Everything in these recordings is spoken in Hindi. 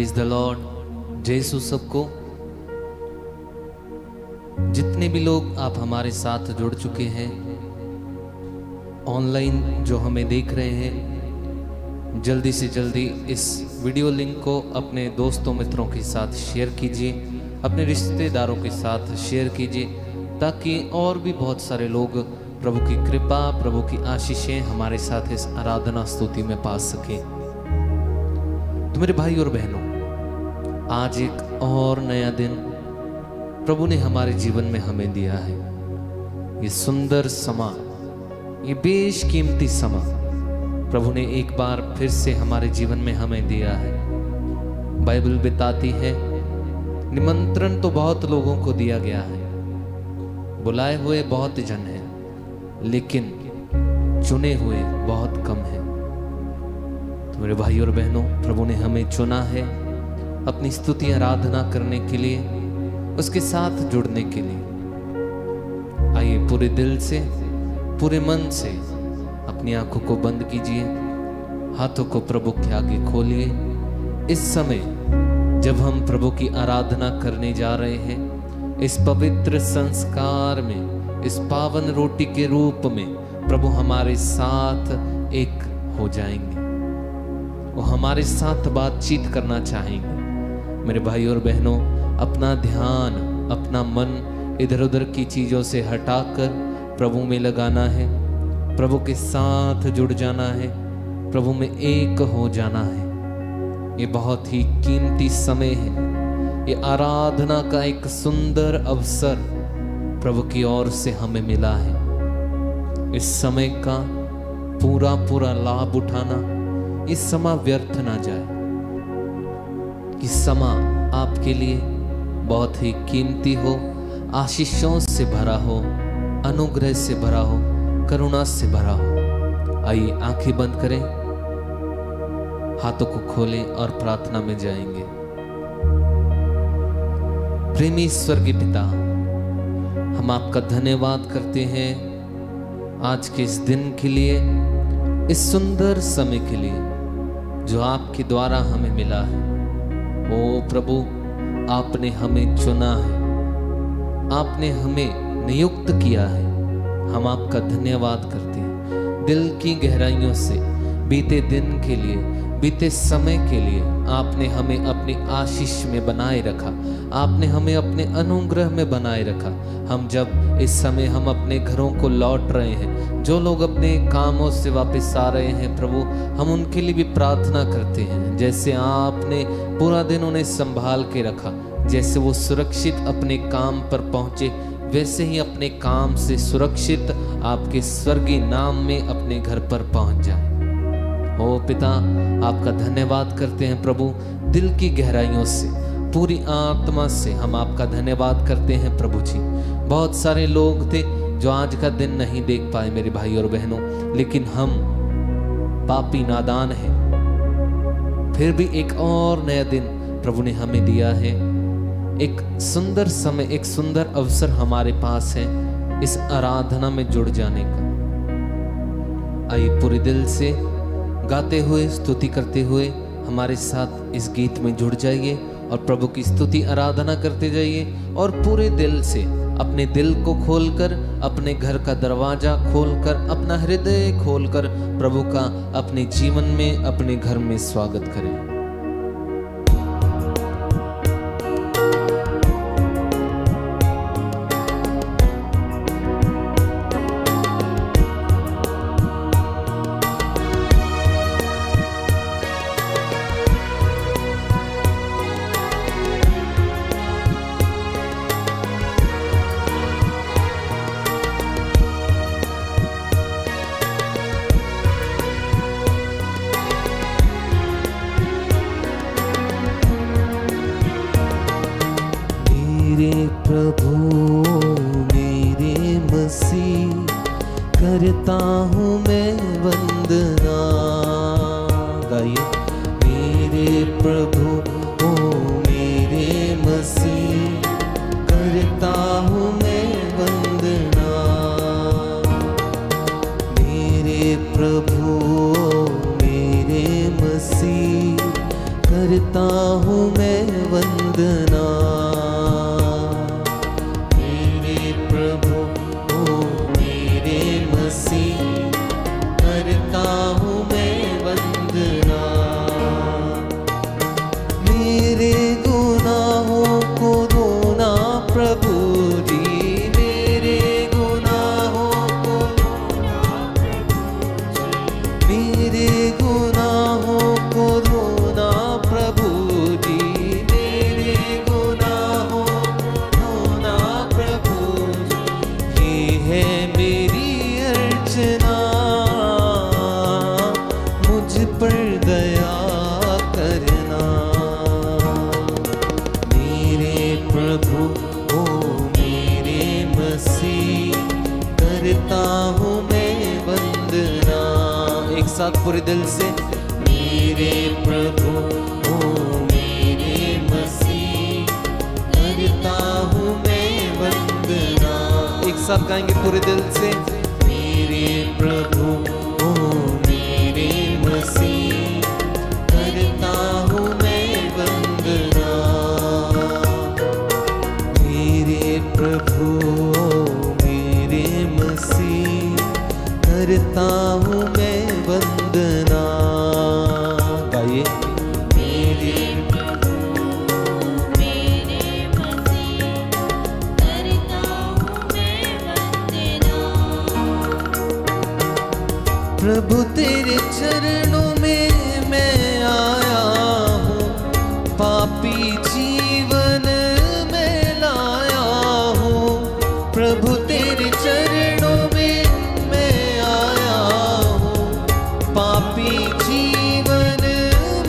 Praise the Lord. जय यीशु सबको। जितने भी लोग आप हमारे साथ जुड़ चुके हैं, ऑनलाइन जो हमें देख रहे हैं, जल्दी से जल्दी इस वीडियो लिंक को अपने दोस्तों मित्रों के साथ शेयर कीजिए, अपने रिश्तेदारों के साथ शेयर कीजिए, ताकि और भी बहुत सारे लोग प्रभु की कृपा, प्रभु की आशीषें हमारे साथ इस आराधना स्तुति में पा सकें। तो मेरे भाई और बहनों, आज एक और नया दिन प्रभु ने हमारे जीवन में हमें दिया है। ये सुंदर समा, ये बेशकीमती समा प्रभु ने एक बार फिर से हमारे जीवन में हमें दिया है। बाइबल बताती है, निमंत्रण तो बहुत लोगों को दिया गया है, बुलाए हुए बहुत जन हैं, लेकिन चुने हुए बहुत कम हैं। तो मेरे भाई और बहनों, प्रभु ने हमें चुना है अपनी स्तुति आराधना करने के लिए, उसके साथ जुड़ने के लिए। आइए पूरे दिल से, पूरे मन से अपनी आंखों को बंद कीजिए, हाथों को प्रभु के आगे खोलिए। इस समय जब हम प्रभु की आराधना करने जा रहे हैं, इस पवित्र संस्कार में, इस पावन रोटी के रूप में प्रभु हमारे साथ एक हो जाएंगे, वो हमारे साथ बातचीत करना चाहेंगे। मेरे भाई और बहनों, अपना ध्यान, अपना मन इधर उधर की चीजों से हटाकर प्रभु में लगाना है, प्रभु के साथ जुड़ जाना है, प्रभु में एक हो जाना है। ये बहुत ही कीमती समय है, ये आराधना का एक सुंदर अवसर प्रभु की ओर से हमें मिला है। इस समय का पूरा लाभ उठाना, इस समय व्यर्थ ना जाए। इस समय आपके लिए बहुत ही कीमती हो, आशीषों से भरा हो, अनुग्रह से भरा हो, करुणा से भरा हो। आइए आंखें बंद करें, हाथों को खोलें और प्रार्थना में जाएंगे। प्रेमी स्वर्गीय पिता, हम आपका धन्यवाद करते हैं आज के इस दिन के लिए, इस सुंदर समय के लिए जो आपके द्वारा हमें मिला है। ओ प्रभु, आपने हमें चुना है, आपने हमें नियुक्त किया है। हम आपका धन्यवाद करते हैं दिल की गहराइयों से। बीते दिन के लिए, बीते समय के लिए आपने हमें अपनी आशीष में बनाए रखा, आपने हमें अपने अनुग्रह में बनाए रखा। हम जब इस समय हम अपने घरों को लौट रहे हैं, जो लोग अपने कामों से वापस आ रहे हैं प्रभु, हम उनके लिए भी प्रार्थना करते हैं। जैसे आपने पूरा दिन उन्हें संभाल के रखा, जैसे वो सुरक्षित अपने काम पर पहुंचे, वैसे ही अपने काम से सुरक्षित आपके स्वर्गीय नाम में अपने घर पर पहुंच जाए। ओ पिता, आपका धन्यवाद करते हैं प्रभु, दिल की गहराइयों से, पूरी आत्मा से हम आपका धन्यवाद करते हैं प्रभु जी। बहुत सारे लोग थे जो आज का दिन नहीं देख पाए मेरे भाई और बहनों, लेकिन हम पापी नादान हैं, फिर भी एक और नया दिन प्रभु ने हमें दिया है। एक सुंदर समय, एक सुंदर अवसर हमारे पास है इस आराधना में जुड़ जाने का। आइए पूरे दिल से गाते हुए, स्तुति करते हुए हमारे साथ इस गीत में जुड़ जाइए और प्रभु की स्तुति आराधना करते जाइए। और पूरे दिल से अपने दिल को खोलकर, अपने घर का दरवाजा खोलकर, अपना हृदय खोलकर प्रभु का अपने जीवन में, अपने घर में स्वागत करें। मेरे प्रभु मेरे मसीह, करता हूँ मैं वंदना। गाइए। मेरे प्रभु ओ मेरे मसीह, करता हूँ मैं वंदना। मेरे प्रभु मेरे मसीह, करता हूँ मैं वंदना। मेरे प्रभु ओ मेरे मसीह, करता हूँ मैं वंदना। मेरे गुनाहों को धोना प्रभु जी, मेरे गुनाहों को धोना प्रभु जी, मेरे गुनाहों को धोना प्रभु जी, मेरे गुनाहों को धोना प्रभु जी। ये है मेरी अर्चना, मुझ पर दया करना। मेरे प्रभु ओ मेरे मसीह, करता हूँ मैं वंदना। एक साथ पूरे दिल से, मेरे प्रभु ओ मेरे मसीह, करता हूँ मैं वंदना। एक साथ गाएंगे पूरे दिल से, मेरे प्रभु ओ मेरे मसीह, करता हूँ मैं वंदना। मेरे प्रभु मेरे मसीह, करता हूँ मैं वंदना। गाइए, मेरे मेरे मसीह, करता हूँ मैं वंदना। प्रभु तेरे चरणों में मैं आया हूँ, पापी जीवन में लाया हूँ। प्रभु तेरे चरणों में मैं आया हूँ, पापी जीवन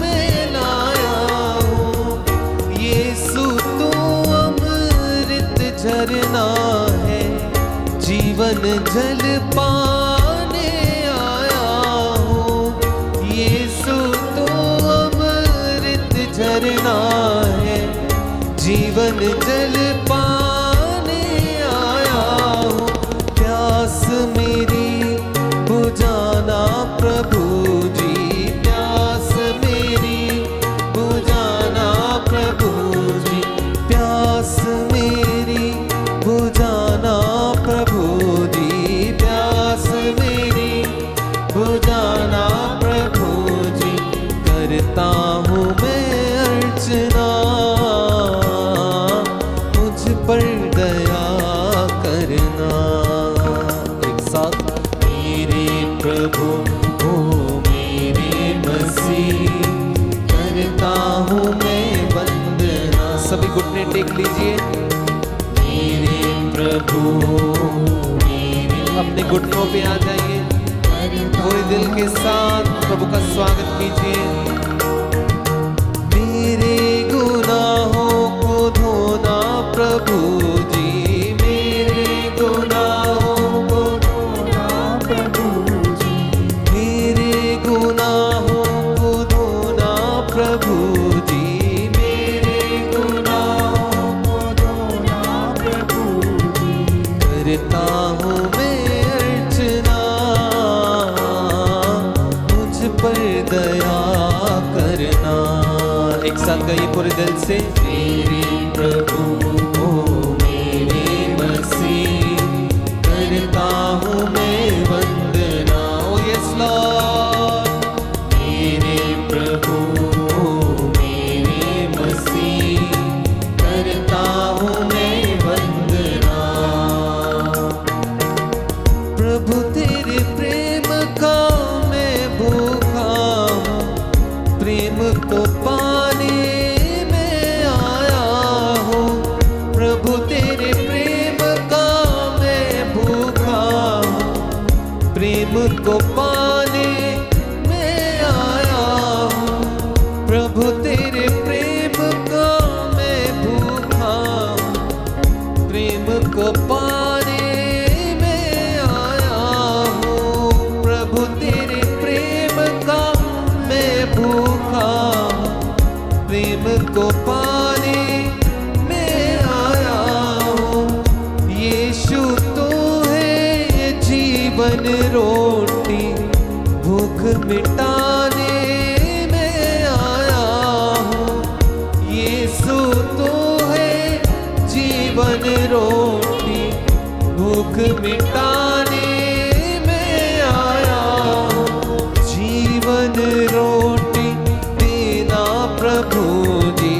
में लाया हूँ। यीशु तू अमृत झरना है, जीवन जल पाने आया हूँ। यीशु तू अमृत झरना है, जीवन जल पाने आया हूँ। प्यास मेरी बुझाना प्रभु जी, प्यास मेरी बुझाना प्रभु जी, प्यास मेरी बुझाना प्रभु जी, प्यास मेरी बुझाना प्रभु जी। करता हूँ मैं अर्चना, मुझ पर दया करना। एक साथ, मेरे प्रभु ओ मेरे मसीह, करता हूँ मैं वंदना। सभी घुटने टेक लीजिए। मेरे प्रभु मेरे, अपने घुटनों पे आ जाइए, पूरे दिल के साथ प्रभु का स्वागत कीजिए। मेरे गुनाहों को धोना प्रभु जी, मेरे गुनाहों को धोना प्रभु जी, मेरे गुनाहों को धोना प्रभु जी, मेरे गुनाहों को धोना प्रभु जी। करता हूँ मैं अर्चना, मुझ पर दया करना। एक साथ गाइए पूरे दिल से, मेरे प्रभु ओ मेरे मसीह, करता हूँ मैं वंदना। ओ यस लॉर्ड, मेरे प्रभु ओ मेरे मसीह, करता हूँ मैं वंदना। प्रभु तेरे प्रेम का मैं भूखा हूँ, प्रेम को पाने में आया हूँ। प्रभु तेरे प्रेम का मैं भूखा हूँ, प्रेम को पाने में आया हूँ। प्रभु तेरे प्रेम का मैं भूखा हूँ, प्रेम को पाने में आया हूँ। प्रभु तेरे प्रेम का मैं भूखा हूँ, प्रेम को पाने में आया हूँ। यीशु तो है जीवन रोटी, भूख मिटाने में आया हूँ। भूख मिटाने में आया हूँ। जीवन रोटी देना प्रभु जी,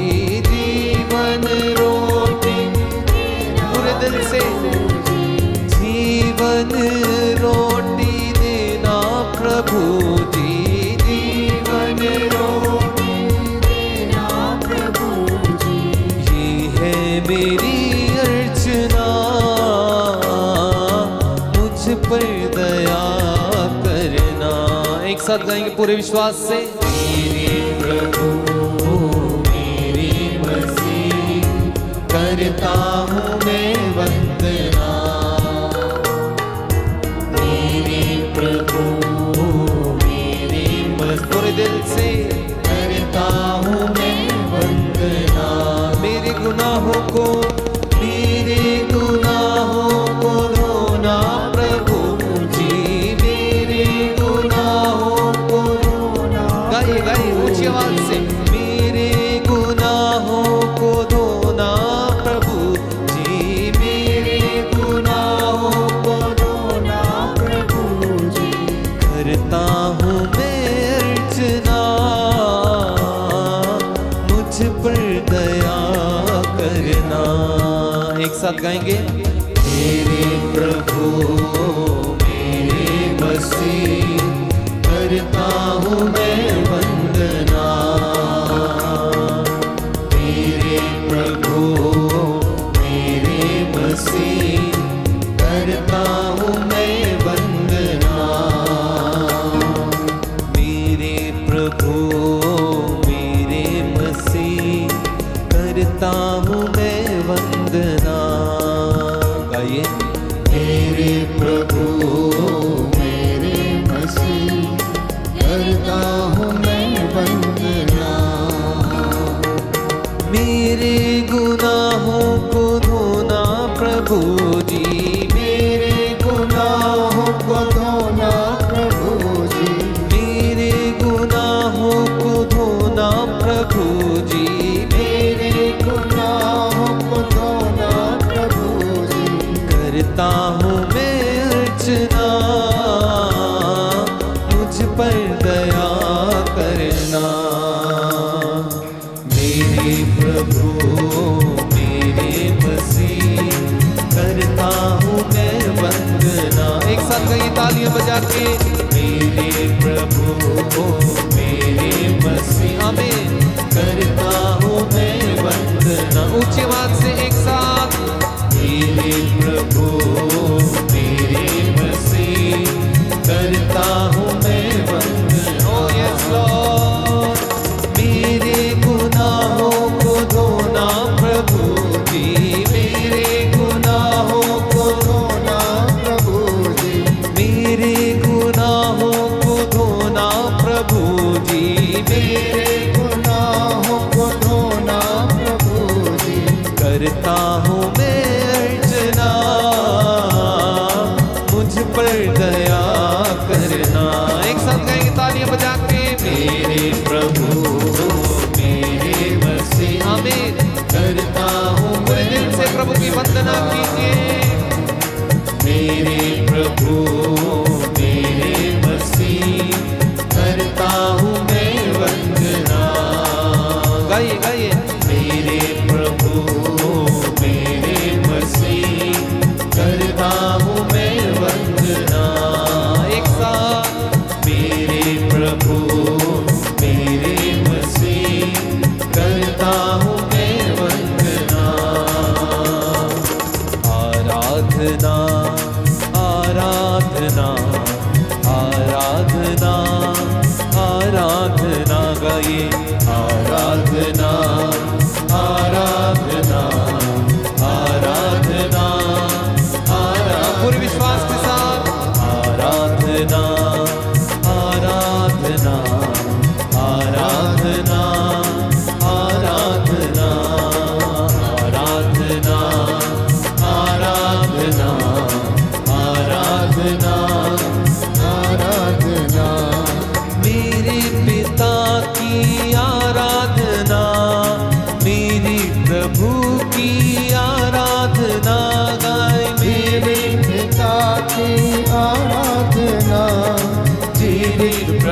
जीवन रोटी पूरे दिल से, जीवन रोटी देना प्रभु जी, जीवन रोटी देना प्रभु जी। ये है मेरी अर्चना, मुझ पर दया करना। एक साथ गाएंगे पूरे विश्वास से। मेरे प्रभु मेरे मसीह, करता हूँ मैं वंदना। मेरे प्रभु मेरे मसीह, पूरे दिल से करता हूँ मैं वंदना। मेरे गुनाहों को धोना प्रभु जी, मेरे गुनाहों को धोना। गाइए गाइए ऊंची आवाज से। मेरे गुनाहों को धोना प्रभु जी, मेरे गुनाहों को धोना प्रभु जी। करता हूँ मैं अर्चना, मुझ पर दया करना। एक साथ गाएंगे। मेरे प्रभु मेरे मसीह, करता हूँ मैं वंदना। मेरे प्रभु मेरे मसीह, करता हूँ मैं वंदना। मेरे प्रभु मेरे मसीह, करता हूँ मैं वंदना। गाइए। मेरे प्रभु मेरे मसीह, करता हूँ मैं वंदना। मेरे गुनाहों को धोना प्रभु जी, मेरे गुनाहों को धोना प्रभु जी। मेरे गुनाहों को धोना प्रभु जी, मेरे गुनाहों को धोना प्रभु जी। करता हूँ मैं अर्चना, मुझ पर दया करना। मेरे प्रभु मेरे मसीह, करता हूँ मैं वंदना। एक साथ कई तालियां बजा के। मेरे प्रभु मेरे मसीह, आमीन, करता हूँ मैं वंदना। ऊंची आवाज से एक साथ। मेरे प्रभु मेरे मसीह, करता हूँ मैं वंदना। Oh yes Lord. मेरे गुनाहों को धोना प्रभु जी, मेरे गुनाहों को धोना प्रभु जी। मेरे गुनाहों को धोना प्रभु जी, मेरे गुनाहों को धोना प्रभु जी। करता हूँ मैं अर्चना, मुझ पर दया करना। एक साथ गाएंगे तालियां बजा के। मेरे प्रभु मेरे मसीह, आमीन, करता हूँ। पूरे दिल से प्रभु की वंदना कीजिए। मेरे प्रभु मेरे मसीह, करता हूँ मैं वंदना। गाइए गाइए। मेरे प्रभु मेरे मसीह, करता हूँ मैं वंदना। एक साथ। मेरे प्रभु मेरे मसीह, करता हूँ मैं वंदना। आराधना आराधना आराधना आराधना। गाइए। आराधना आराधना आराधना आराधना। पूरे विश्वास के साथ। आराधना आराधना आराधना आराधना आराधना आराधना आराधना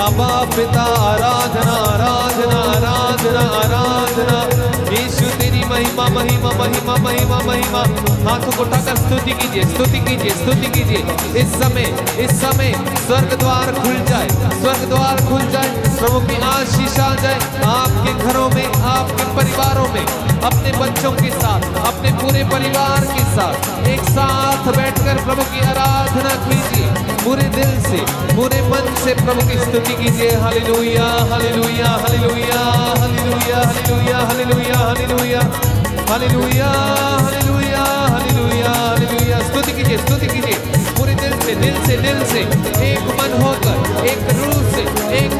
अबा पिता आराधना आराधना आराधना आराधना। यीशु तेरी महिमा महिमा महिमा महिमा महिमा। हाथों को उठाकर स्तुति कीजिए स्तुति कीजिए स्तुति कीजिए। इस समय स्वर्ग द्वार खुल जाए, स्वर्ग द्वार खुल जाए, प्रभु की आशीष आ जाए आपके घरों में, आपके परिवारों में, अपने बच्चों के साथ, अपने पूरे परिवार के साथ एक साथ बैठकर प्रभु की आराधना कीजिए। पूरे दिल से, पूरे मन से प्रभु की स्तुति कीजिए। Hallelujah hallelujah hallelujah hallelujah hallelujah hallelujah hallelujah hallelujah hallelujah hallelujah hallelujah. स्तुति कीजिए पूरे दिल से एक मन होकर, एक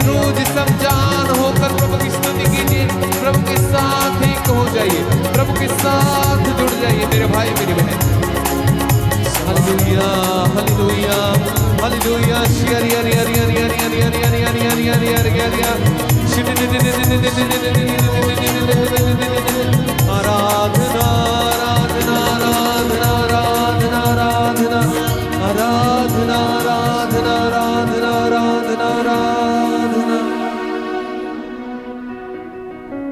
रूह जिस्म जान होकर प्रभु की स्तुति कीजिए। प्रभु के साथ एक हो जाइए, प्रभु के साथ जुड़ जाइए मेरे भाई मेरी बहन। Hallelujah hallelujah hallelujah. शियरी हरी हरी हरी हरी हरी हरी हरी हरी हरी हरी हरी हरी आराधना आराधना आराधना आराधना आराधना आराधना आराधना आराधना आराधना आराधना।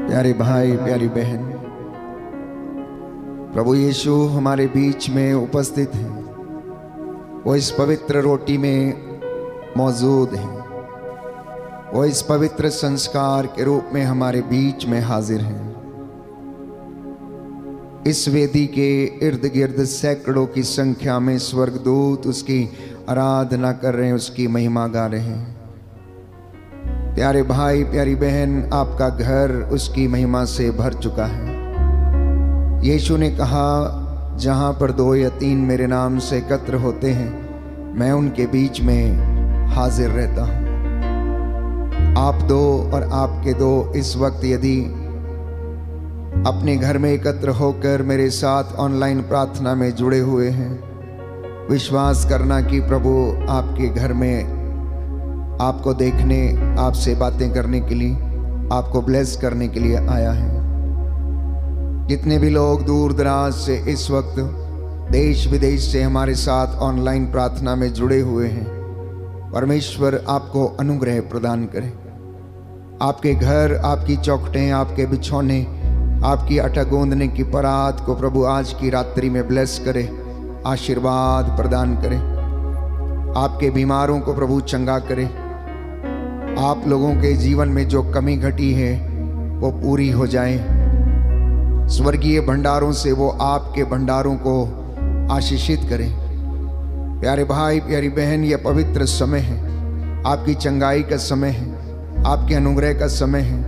प्यारे भाई प्यारी बहन, प्रभु यीशु हमारे बीच में उपस्थित हैं। वो इस पवित्र रोटी में मौजूद हैं। वो इस पवित्र संस्कार के रूप में हमारे बीच में हाजिर हैं। इस वेदी के इर्द गिर्द सैकड़ों की संख्या में स्वर्गदूत उसकी आराधना कर रहे हैं, उसकी महिमा गा रहे हैं। प्यारे भाई प्यारी बहन, आपका घर उसकी महिमा से भर चुका है। यीशु ने कहा, जहाँ पर 2 या 3 मेरे नाम से एकत्र होते हैं, मैं उनके बीच में हाजिर रहता हूँ। आप 2 और आपके 2 इस वक्त यदि अपने घर में एकत्र होकर मेरे साथ ऑनलाइन प्रार्थना में जुड़े हुए हैं, विश्वास करना कि प्रभु आपके घर में आपको देखने, आपसे बातें करने के लिए, आपको ब्लेस करने के लिए आया है। जितने भी लोग दूर दराज से इस वक्त देश विदेश से हमारे साथ ऑनलाइन प्रार्थना में जुड़े हुए हैं, परमेश्वर आपको अनुग्रह प्रदान करे। आपके घर, आपकी चौखटें, आपके बिछौने, आपकी आटा गूंदने की परात को प्रभु आज की रात्रि में ब्लेस करे, आशीर्वाद प्रदान करे। आपके बीमारों को प्रभु चंगा करे। आप लोगों के जीवन में जो कमी घटी है वो पूरी हो जाए। स्वर्गीय भंडारों से वो आपके भंडारों को आशीषित करें। प्यारे भाई प्यारी बहन, यह पवित्र समय है, आपकी चंगाई का समय है, आपके अनुग्रह का समय है।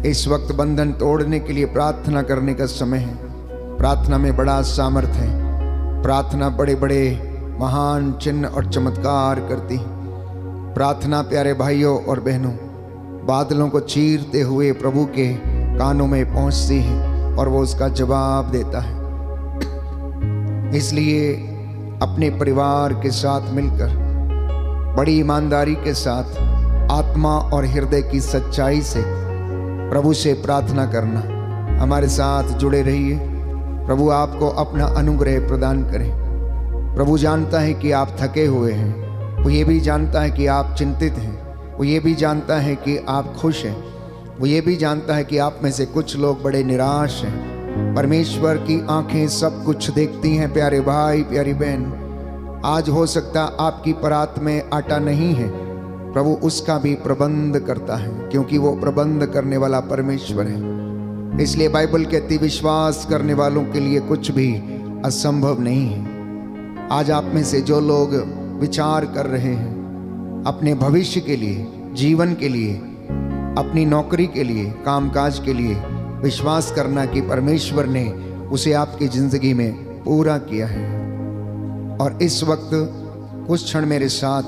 इस वक्त बंधन तोड़ने के लिए प्रार्थना करने का समय है। प्रार्थना में बड़ा सामर्थ्य है। प्रार्थना बड़े बड़े महान चिन्ह और चमत्कार करती है। प्रार्थना प्यारे भाइयों और बहनों, बादलों को चीरते हुए प्रभु के कानों में पहुंचती है और वो उसका जवाब देता है। इसलिए अपने परिवार के साथ मिलकर बड़ी ईमानदारी के साथ आत्मा और हृदय की सच्चाई से प्रभु से प्रार्थना करना। हमारे साथ जुड़े रहिए। प्रभु आपको अपना अनुग्रह प्रदान करे। प्रभु जानता है कि आप थके हुए हैं। वो ये भी जानता है कि आप चिंतित हैं। वो ये भी जानता है कि आप खुश हैं। वो ये भी जानता है कि आप में से कुछ लोग बड़े निराश हैं। परमेश्वर की आंखें सब कुछ देखती हैं। प्यारे भाई प्यारी बहन, आज हो सकता आपकी परात में आटा नहीं है, प्रभु उसका भी प्रबंध करता है, क्योंकि वो प्रबंध करने वाला परमेश्वर है। इसलिए बाइबल कहती, विश्वास करने वालों के लिए कुछ भी असंभव नहीं है। आज आप में से जो लोग विचार कर रहे हैं अपने भविष्य के लिए, जीवन के लिए, अपनी नौकरी के लिए, कामकाज के लिए, विश्वास करना कि परमेश्वर ने उसे आपकी जिंदगी में पूरा किया है। और इस वक्त कुछ क्षण मेरे साथ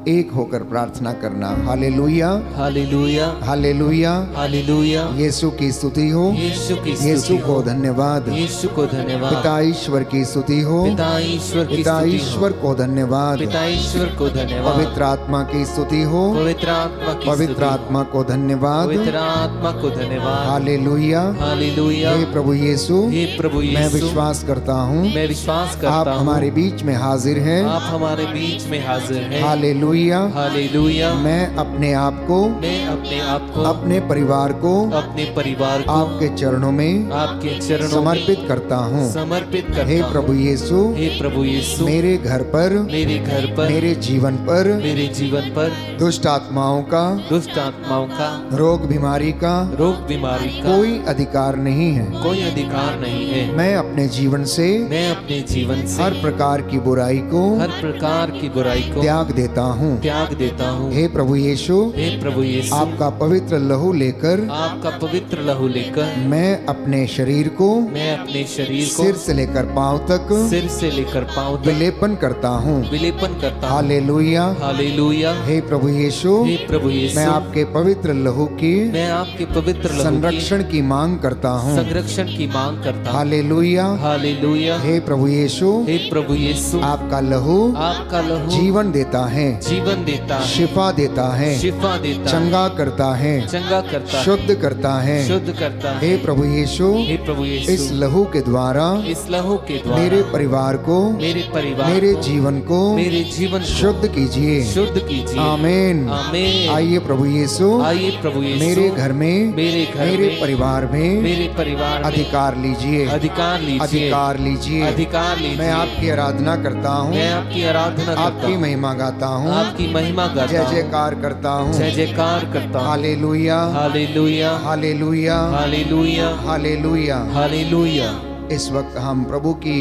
एक होकर प्रार्थना करना। Hallelujah hallelujah hallelujah hallelujah. Yeshu की स्तुति हो, यीशु की स्तुति यीशु हो, को धन्यवाद, यीशु को धन्यवाद। पिता ईश्वर की स्तुति हो, पिता ईश्वर की पिता स्तुति ईश्वर हो, को धन्यवाद, पिता ईश्वर को धन्यवाद। पवित्र आत्मा की स्तुति हो, पवित्र आत्मा की पवित्र स्तुति हो, आत्मा को धन्यवाद। पवित्र आत्मा को धन्यवाद। Hallelujah hallelujah. हे प्रभु यीशु, हे प्रभु मैं यीशु, विश्वास करता हूँ मैं विश्वास आप करता हूँ हमारे बीच में हाजिर हैं। आप हमारे बीच में हाजिर हैं। Hallelujah hallelujah. हालेलुया। मैं अपने आप को, मैं अपने आप को, अपने परिवार को अपने परिवार को आपके चरणों में आपके चरणों समर्पित में करता हूँ। समर्पित करता हे हूँ। प्रभु यीशु, हे प्रभु यीशु, मेरे घर पर, मेरे घर पर, मेरे जीवन पर मेरे जीवन पर दुष्ट आत्माओं का, दुष्ट आत्माओं का, रोग बीमारी का रोग बीमारी का कोई अधिकार नहीं है। कोई अधिकार नहीं है। मैं अपने जीवन से मैं अपने जीवन से हर प्रकार की बुराई को हर प्रकार की बुराई को त्याग देता हूँ। त्याग देता हूँ। हे प्रभु यीशु, हे प्रभु यीशु, आपका पवित्र लहू लेकर आपका पवित्र लहू लेकर मैं अपने शरीर को मैं अपने शरीर को सिर से लेकर पांव तक सिर से लेकर पांव तक विलेपन करता हूँ। विलेपन करता हूँ। हालेलुया। हालेलुया। हे प्रभु यीशु, हे प्रभु यीशु, मैं आपके पवित्र लहू की मैं आपके पवित्र लहू की संरक्षण की मांग करता हूँ। संरक्षण की मांग करता हूँ। हालेलुया। हालेलुया। हे प्रभु यीशु, हे प्रभु यीशु, आपका लहू आपका लहू जीवन देता है, जीवन देता है, शिफा देता है, शिफा देता है, चंगा करता है, चंगा करता है, शुद्ध करता है। शुद्ध करता है। हे प्रभु यीशु, हे प्रभु इस यीशु, लहू के द्वारा इस लहू के द्वारा मेरे परिवार को, मेरे परिवार मेरे को, जीवन को मेरे जीवन को शुद्ध कीजिए। शुद्ध कीजिए। आमीन। आमीन। आइए प्रभु यीशु, आइए प्रभु यीशु, मेरे घर में, मेरे घर मेरे में, परिवार में मेरे परिवार में अधिकार लीजिए, अधिकार लीजिए, अधिकार लीजिए। अधिकार लीजिए। मैं आपकी आराधना करता हूँ, मैं आपकी आराधना करता आपकी हूँ, महिमा गाता हूँ, आपकी महिमा गाता जय हूँ, जयकार करता हूँ। जय जयकार करता हूँ। Hallelujah, hallelujah. Hallelujah, hallelujah. Hallelujah. Hallelujah. इस वक्त हम प्रभु की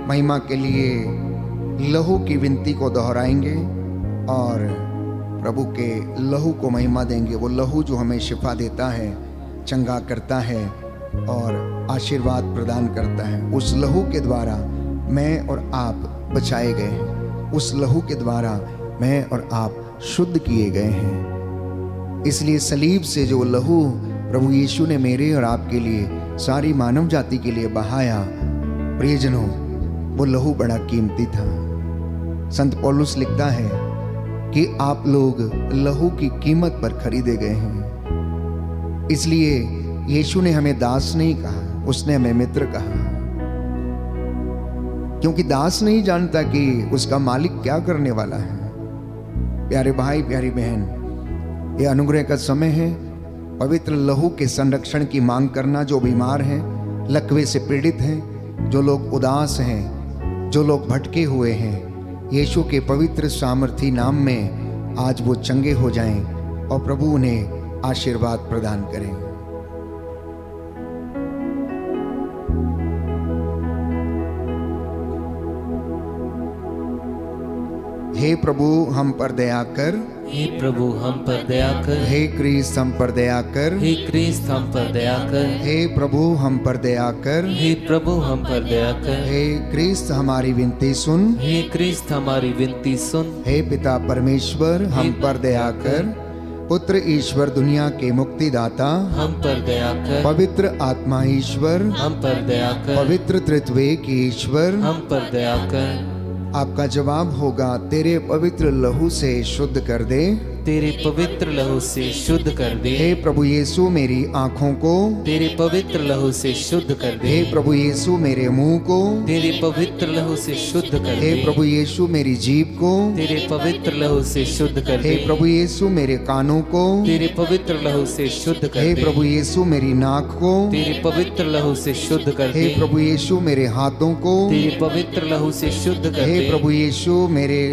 महिमा के लिए लहू की विनती को दोहराएंगे और प्रभु के लहू को महिमा देंगे। वो लहू जो हमें शिफा देता है, चंगा करता है और आशीर्वाद प्रदान करता है। उस लहू के द्वारा मैं और आप बचाए गए हैं। उस लहू के द्वारा मैं और आप शुद्ध किए गए हैं। इसलिए सलीब से जो लहू प्रभु यीशु ने मेरे और आपके लिए, सारी मानव जाति के लिए बहाया, प्रियजनों, वो लहू बड़ा कीमती था। संत पौलुस लिखता है कि आप लोग लहू की कीमत पर खरीदे गए हैं। इसलिए यीशु ने हमें दास नहीं कहा, उसने हमें मित्र कहा। क्योंकि दास नहीं जानता कि उसका मालिक क्या करने वाला है। प्यारे भाई, प्यारी बहन, ये अनुग्रह का समय है। पवित्र लहू के संरक्षण की मांग करना। जो बीमार हैं, लकवे से पीड़ित हैं, जो लोग उदास हैं, जो लोग भटके हुए हैं, यीशु के पवित्र सामर्थी नाम में आज वो चंगे हो जाएं और प्रभु उन्हें आशीर्वाद प्रदान करें। हे प्रभु हम पर दया कर, हे प्रभु हम पर दया कर, हे क्रिस्त हम पर दया कर, हे क्रिस्त हम पर दया कर, हे प्रभु हम पर दया कर, हे प्रभु हम पर दया कर, हे क्रिस्त हमारी विनती सुन, हे क्रिस्त हमारी विनती सुन, हे पिता परमेश्वर हम पर दया कर, पुत्र ईश्वर दुनिया के मुक्तिदाता हम पर दया कर, पवित्र आत्मा ईश्वर हम पर दया कर, पवित्र त्रित्वैक ईश्वर हम पर दया कर। आपका जवाब होगा, तेरे पवित्र लहू से शुद्ध कर दे, तेरे पवित्र लहू से शुद्ध कर दे। हे प्रभु यीशु मेरी आंखों को, तेरे पवित्र लहू से शुद्ध कर दे। हे प्रभु यीशु मेरे मुंह को, तेरे पवित्र लहू से शुद्ध कर हे दे। प्रभु यीशु मेरी जीभ को, तेरे पवित्र लहू से शुद्ध कर हे दे। प्रभु यीशु मेरे कानों को, तेरे पवित्र लहू से शुद्ध कर हे दे। प्रभु यीशु मेरी नाक को, तेरे पवित्र लहू से शुद्ध कर हे दे। प्रभु यीशु मेरे हाथों को, तेरे पवित्र लहू से शुद्ध कर हे दे। प्रभु यीशु मेरे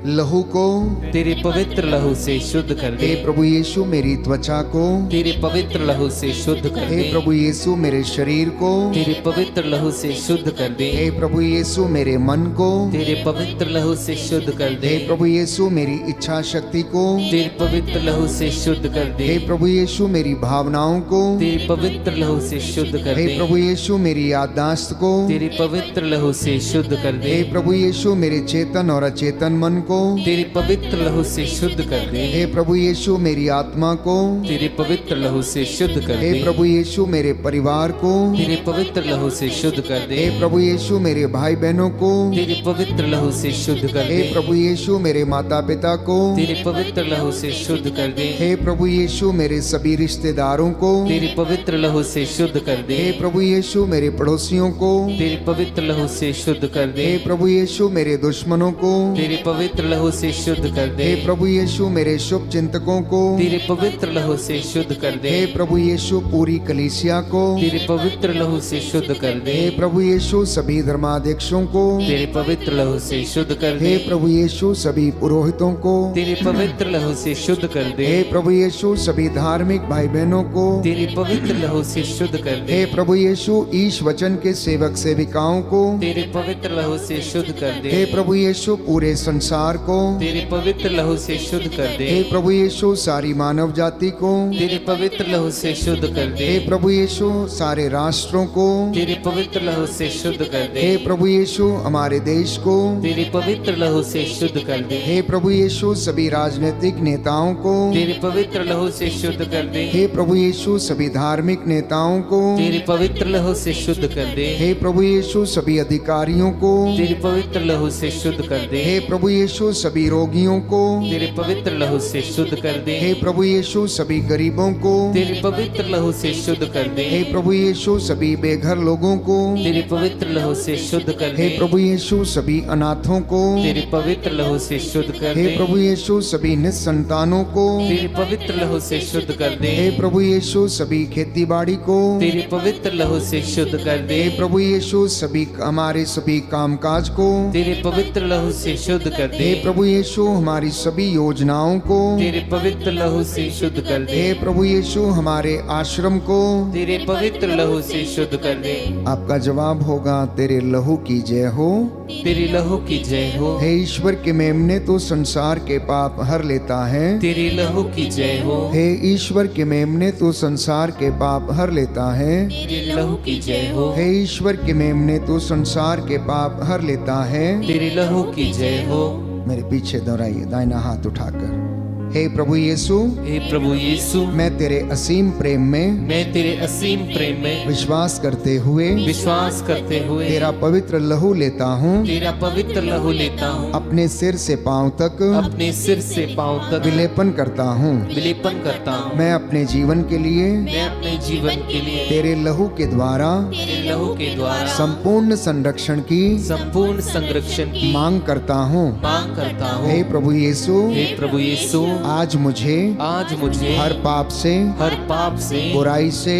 लहू को, तेरे पवित्र लहू से शुद्ध कर दे। हे प्रभु यीशु मेरी त्वचा को, तेरे पवित्र लहू से शुद्ध कर हे दे। प्रभु यीशु मेरे शरीर को, तेरे पवित्र लहू से शुद्ध कर दे। हे प्रभु यीशु मेरे मन को, तेरे पवित्र लहू से शुद्ध कर दे। हे प्रभु यीशु मेरी इच्छा शक्ति को, तेरे पवित्र लहू से शुद्ध कर दे। हे प्रभु यीशु मेरी भावनाओं को, तेरे पवित्र लहू से शुद्ध कर हे दे। प्रभु यीशु मेरी याददाश्त को, तेरे पवित्र लहू से शुद्ध कर दे। हे प्रभु यीशु मेरे चेतन और अचेतन मन को, तेरे पवित्र लहू से शुद्ध कर दे। हे प्रभु यीशु मेरी आत्मा को, तेरे पवित्र लहू से शुद्ध कर हे दे। प्रभु यीशु मेरे परिवार को, तेरे पवित्र लहू से शुद्ध कर दे। हे प्रभु यीशु मेरे भाई बहनों को, तेरे पवित्र लहू से शुद्ध कर हे दे। प्रभु यीशु मेरे माता पिता को, तेरे पवित्र लहू से शुद्ध कर दे। हे प्रभु यीशु मेरे सभी रिश्तेदारों को, तेरे पवित्र लहू से शुद्ध कर दे। हे प्रभु यीशु मेरे पड़ोसियों को, तेरे पवित्र लहू से शुद्ध कर दे। हे प्रभु यीशु मेरे दुश्मनों को, तेरे पवित्र लहू से शुद्ध कर दे। हे प्रभु यीशु मेरे शुभ चिंतकों को तेरे पवित्र लहू से शुद्ध कर दे। हे प्रभु यीशु पूरी कलीसिया को तेरे पवित्र लहू से शुद्ध कर दे। हे प्रभु यीशु सभी धर्माध्यक्षों को तेरे पवित्र लहू से शुद्ध कर दे। हे प्रभु यीशु सभी पुरोहितों को तेरे पवित्र लहू से शुद्ध कर दे। हे प्रभु यीशु सभी धार्मिक भाई बहनों को तेरे पवित्र लहू से शुद्ध कर दे। हे प्रभु यीशु ईश वचन के सेवक सेविकाओं को तेरे पवित्र लहू से शुद्ध कर दे। हे प्रभु यीशु पूरे संसार को तेरे पवित्र लहू से शुद्ध कर दे। हे प्रभु यीशु सारी मानव जाति को तेरे पवित्र लहू से शुद्ध कर दे। हे प्रभु यीशु सारे राष्ट्रों को तेरे पवित्र लहू से शुद्ध कर दे। हे प्रभु यीशु हमारे देश को तेरे पवित्र लहू से शुद्ध कर दे। हे प्रभु यीशु सभी राजनीतिक नेताओं को तेरे पवित्र लहू से शुद्ध कर दे। हे प्रभु यीशु सभी धार्मिक नेताओं को तेरे पवित्र लहू से शुद्ध कर दे। हे प्रभु यीशु सभी अधिकारियों को तेरे पवित्र लहू से शुद्ध कर दे। हे प्रभु यीशु सभी रोगियों को तेरे पवित्र लहू से शुद्ध कर दे। हे प्रभु यीशु सभी गरीबों को तेरे पवित्र लहू से शुद्ध कर दे। हे प्रभु यीशु सभी बेघर लोगों को तेरे पवित्र लहू से शुद्ध कर दे। हे प्रभु यीशु सभी अनाथों को तेरे पवित्र लहू से शुद्ध कर हे दे। प्रभु यीशु सभी निसंतानों को तेरे पवित्र लहू से शुद्ध कर दे। हे प्रभु यीशु सभी खेती बाड़ी को तेरे पवित्र लहू से शुद्ध कर दे। हे प्रभु यीशु सभी हमारे सभी कामकाज को तेरे पवित्र लहू से शुद्ध कर दे। हे प्रभु यीशु हमारी सभी योजनाओं को तेरे पवित्र लहू से शुद्ध कर दे। हे प्रभु यीशु हमारे आश्रम को तेरे पवित्र लहू से शुद्ध कर दे। आपका जवाब होगा तेरे लहू की जय हो। तेरे लहू की जय हो। हे ईश्वर के मेमने तो संसार के पाप हर लेता है। तेरे लहू की जय हो। हे ईश्वर के मेमने तो संसार के पाप हर लेता है। तेरे लहू की जय हो। हे ईश्वर के मेमने तो संसार के पाप हर लेता है। तेरे लहू की जय हो। मेरे पीछे दोहराइए दाहिना हाथ उठाकर। हे प्रभु यीशु हे प्रभु यीशु, मैं तेरे असीम प्रेम में मैं तेरे असीम प्रेम में विश्वास करते हुए विश्वास करते हुए तेरा पवित्र लहू लेता हूँ। तेरा पवित्र लहू लेता हूँ। अपने सिर से पांव तक अपने सिर से पांव तक विलेपन करता हूँ। विलेपन करता हूँ। मैं अपने जीवन के लिए मैं अपने जीवन के लिए तेरे लहू के द्वारा तेरे लहू के द्वारा संपूर्ण संरक्षण की संपूर्ण संरक्षण की मांग करता हूँ। मांग करता हूँ। हे प्रभु यीशु हे प्रभु यीशु, आज मुझे हर पाप से हर पाप से बुराई से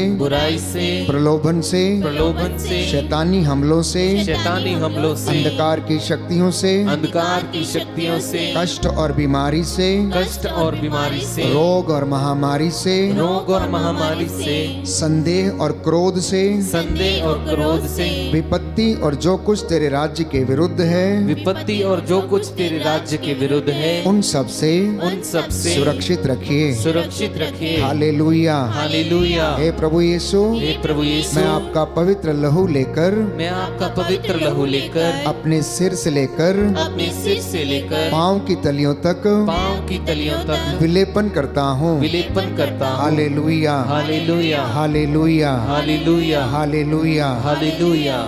प्रलोभन से शैतानी हमलों से अंधकार की शक्तियों से कष्ट और बीमारी से रोग और महामारी से संदेह और क्रोध से विपत्ति और जो कुछ तेरे राज्य के विरुद्ध है उन सब से सुरक्षित रखिए। हालेलुया। हे प्रभु यीशु, मैं आपका पवित्र लहू लेकर अपने सिर से लेकर पांव की तलियों तक विलेपन करता हूँ। हालेलुया।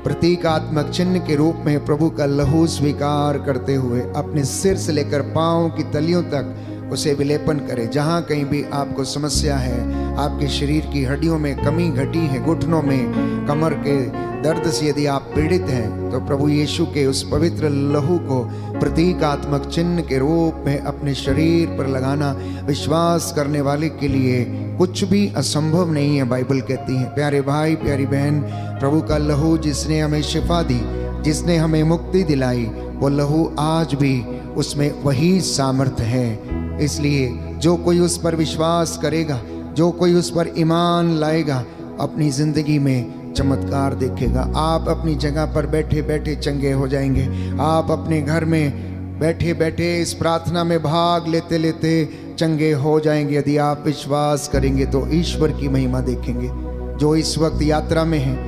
प्रतीकात्मक चिन्ह के रूप में प्रभु का लहू स्वीकार करते हुए अपने सिर से लेकर पांव की तलियों तक उसे विलेपन करें। जहाँ कहीं भी आपको समस्या है, आपके शरीर की हड्डियों में कमी घटी है, घुटनों में कमर के दर्द से यदि आप पीड़ित हैं, तो प्रभु यीशु के उस पवित्र लहू को प्रतीकात्मक चिन्ह के रूप में अपने शरीर पर लगाना विश्वास करने वाले के लिए कुछ भी असंभव नहीं है, बाइबल कहती है। प्यारे भाई, प्यारी बहन, प्रभु का लहू जिसने हमें शिफा दी, जिसने हमें मुक्ति दिलाई, वो लहू आज भी उसमें वही सामर्थ्य है। इसलिए जो कोई उस पर विश्वास करेगा, जो कोई उस पर ईमान लाएगा, अपनी जिंदगी में चमत्कार देखेगा। आप अपनी जगह पर बैठे बैठे चंगे हो जाएंगे। आप अपने घर में बैठे बैठे इस प्रार्थना में भाग लेते लेते चंगे हो जाएंगे। यदि आप विश्वास करेंगे तो ईश्वर की महिमा देखेंगे। जो इस वक्त यात्रा में हैं,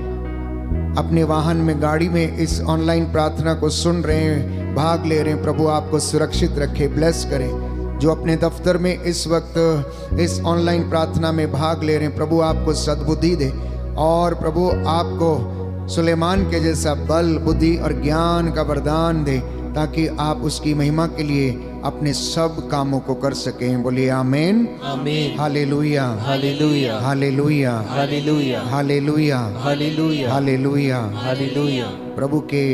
अपने वाहन में, गाड़ी में इस ऑनलाइन प्रार्थना को सुन रहे हैं, भाग ले रहे हैं, प्रभु आपको सुरक्षित रखे, ब्लेस करें। जो अपने दफ्तर में इस वक्त इस ऑनलाइन प्रार्थना में भाग ले रहे हैं, प्रभु आपको सद्बुद्धि दे और प्रभु आपको सुलेमान के जैसा बल, बुद्धि और ज्ञान का वरदान दे, ताकि आप उसकी महिमा के लिए अपने सब कामों को कर सकें। बोलिए आमीन। आमीन। Hallelujah. Hallelujah. Hallelujah. Hallelujah. Hallelujah. Hallelujah. Hallelujah. Hallelujah. प्रभु के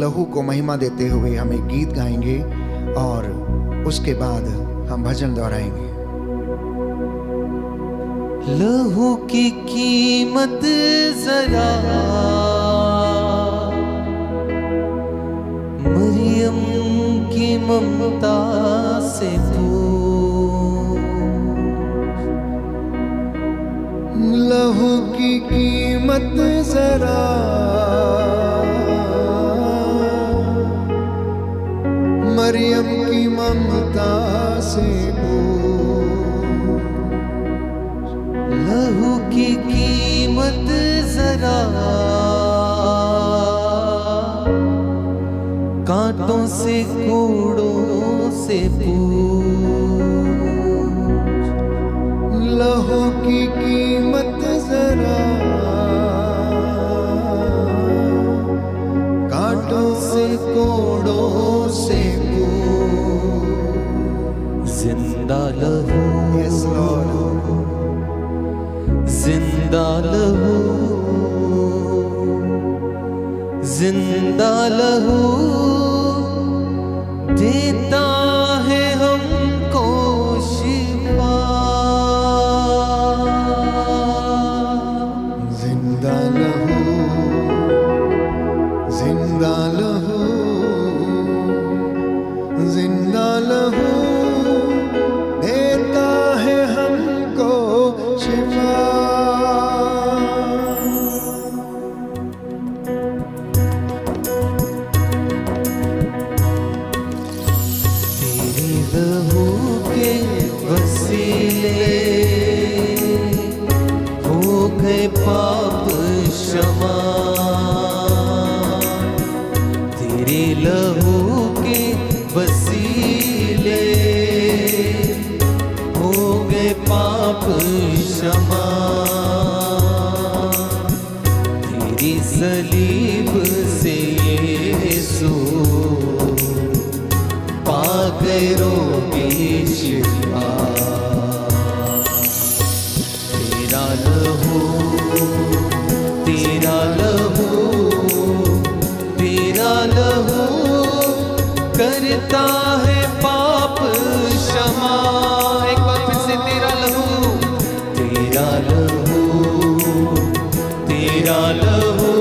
लहू को महिमा देते हुए हमें गीत गाएंगे। और उसके बाद हम भजन दोहराएंगे। लहू की कीमत जरा मरियम की ममता से पूछ। लहू की कीमत जरा मरियम की ममता से पूछ। लहू की कीमत जरा कांटों से कूड़ों से पूछ। लहू की कीमत जरा कांटों से कोड़ों से पूछ। जिंदा लहू, यस लॉर्ड, जिंदा लहू, जिंदा लहू देता है हमको शिफा। जिंदा लहू, जिंदा लहू, जिंदा लहू देता है हमको शिफा। तेरी लहू के वसीले हो गए पाप क्षमा। तेरे लहू के वसीले हो गए पाप क्षमा। तेरी सलीब से यीशु पा गए रोगी शिफा। तेरा लहू, तेरा लहू, तेरा लहू करता है पाप क्षमा। एक बार फिर से तेरा लहू, तेरा लहू, तेरा लहू,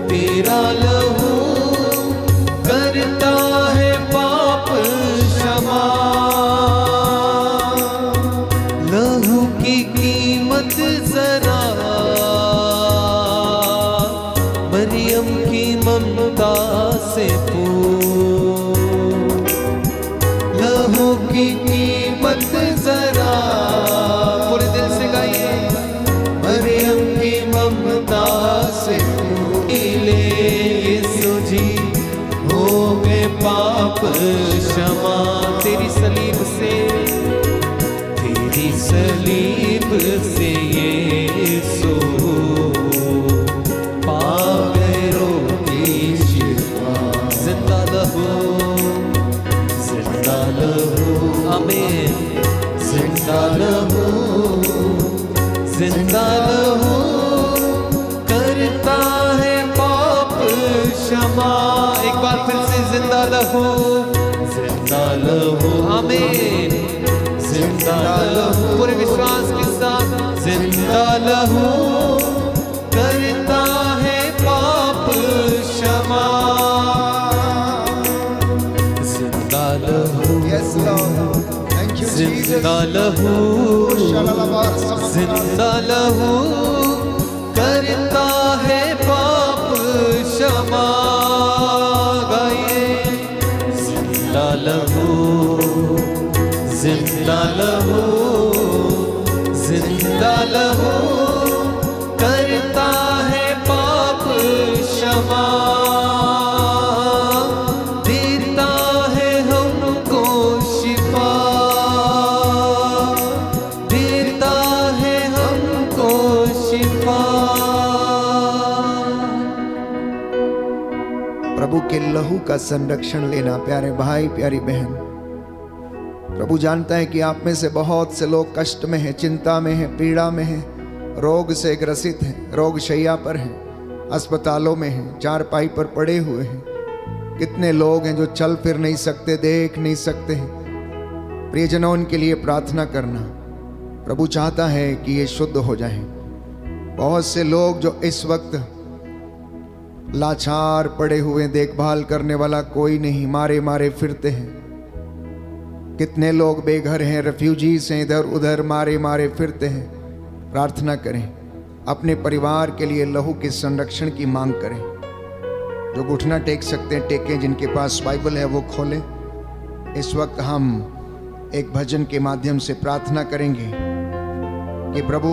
तेरा लहू करता है पाप क्षमा। लहू की कीमत जरा मरियम की ममता से पूछ। लहू की कीमत जरा, पूरे दिल से गाइए, मरियम की ममता से पूछ। ले यीशु जी हो गए पाप क्षमा। तेरी सलीब से, तेरी सलीब से यीशु पा गए रोगी शिफा। जिंदा लहू, जिंदा लहू, आमीन। जिंदा लहू, जिंदा लहू करता है पाप क्षमा। एक बार फिर से जिंदा लहू, जिंदा लहू, आमीन। जिंदा लहू, पूरे विश्वास के साथ, जिंदा लहू करता है पाप क्षमा। जिंदा लहू, yes Lord, thank you Jesus. जिंदा लहू, जिंदा लहू करता है पाप क्षमा। गाइए, जिंदा लहू, जिंदा लहू, जिंदा लहू करता है पाप क्षमा। देता है हमको शिफा, देता है हमको शिफा। प्रभु के लहू का संरक्षण लेना प्यारे भाई प्यारी बहन। प्रभु जानता है कि आप में से बहुत से लोग कष्ट में हैं, चिंता में हैं, पीड़ा में हैं, रोग से ग्रसित हैं, रोग शैया पर हैं, अस्पतालों में हैं, चारपाई पर पड़े हुए हैं। कितने लोग हैं जो चल फिर नहीं सकते, देख नहीं सकते। प्रियजनों, उनके लिए प्रार्थना करना। प्रभु चाहता है कि ये शुद्ध हो जाएं। बहुत से लोग जो इस वक्त लाचार पड़े हुए, देखभाल करने वाला कोई नहीं, मारे मारे फिरते हैं। कितने लोग बेघर हैं, रेफ्यूजीज हैं, इधर उधर मारे मारे फिरते हैं। प्रार्थना करें, अपने परिवार के लिए लहू के संरक्षण की मांग करें। जो घुटना टेक सकते हैं टेकें, जिनके पास बाइबल है वो खोलें। इस वक्त हम एक भजन के माध्यम से प्रार्थना करेंगे कि प्रभु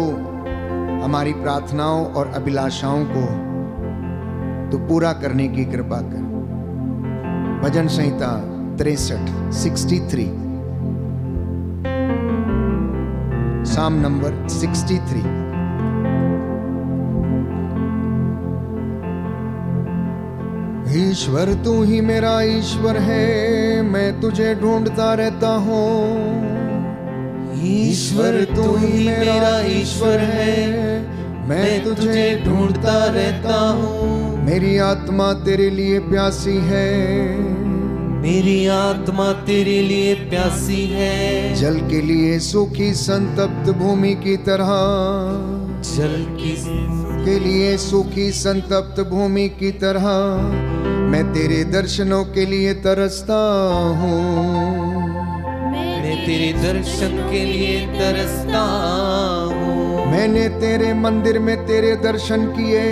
हमारी प्रार्थनाओं और अभिलाषाओं को तो पूरा करने की कृपा कर। भजन संहिता 63 साम नंबर 63। ईश्वर तू ही मेरा ईश्वर है, मैं तुझे ढूंढता रहता हूँ। ईश्वर तू ही मेरा ईश्वर है, मैं तुझे ढूंढता रहता हूँ। मेरी आत्मा तेरे लिए प्यासी है, मेरी आत्मा तेरे लिए प्यासी है। जल के लिए सूखी संतप्त भूमि की तरह, जल के लिए सूखी संतप्त भूमि की तरह मैं तेरे दर्शनों के लिए तरसता हूँ। मैं तेरे दर्शन के लिए तरसता हूँ। मैंने तेरे मंदिर में तेरे दर्शन किए,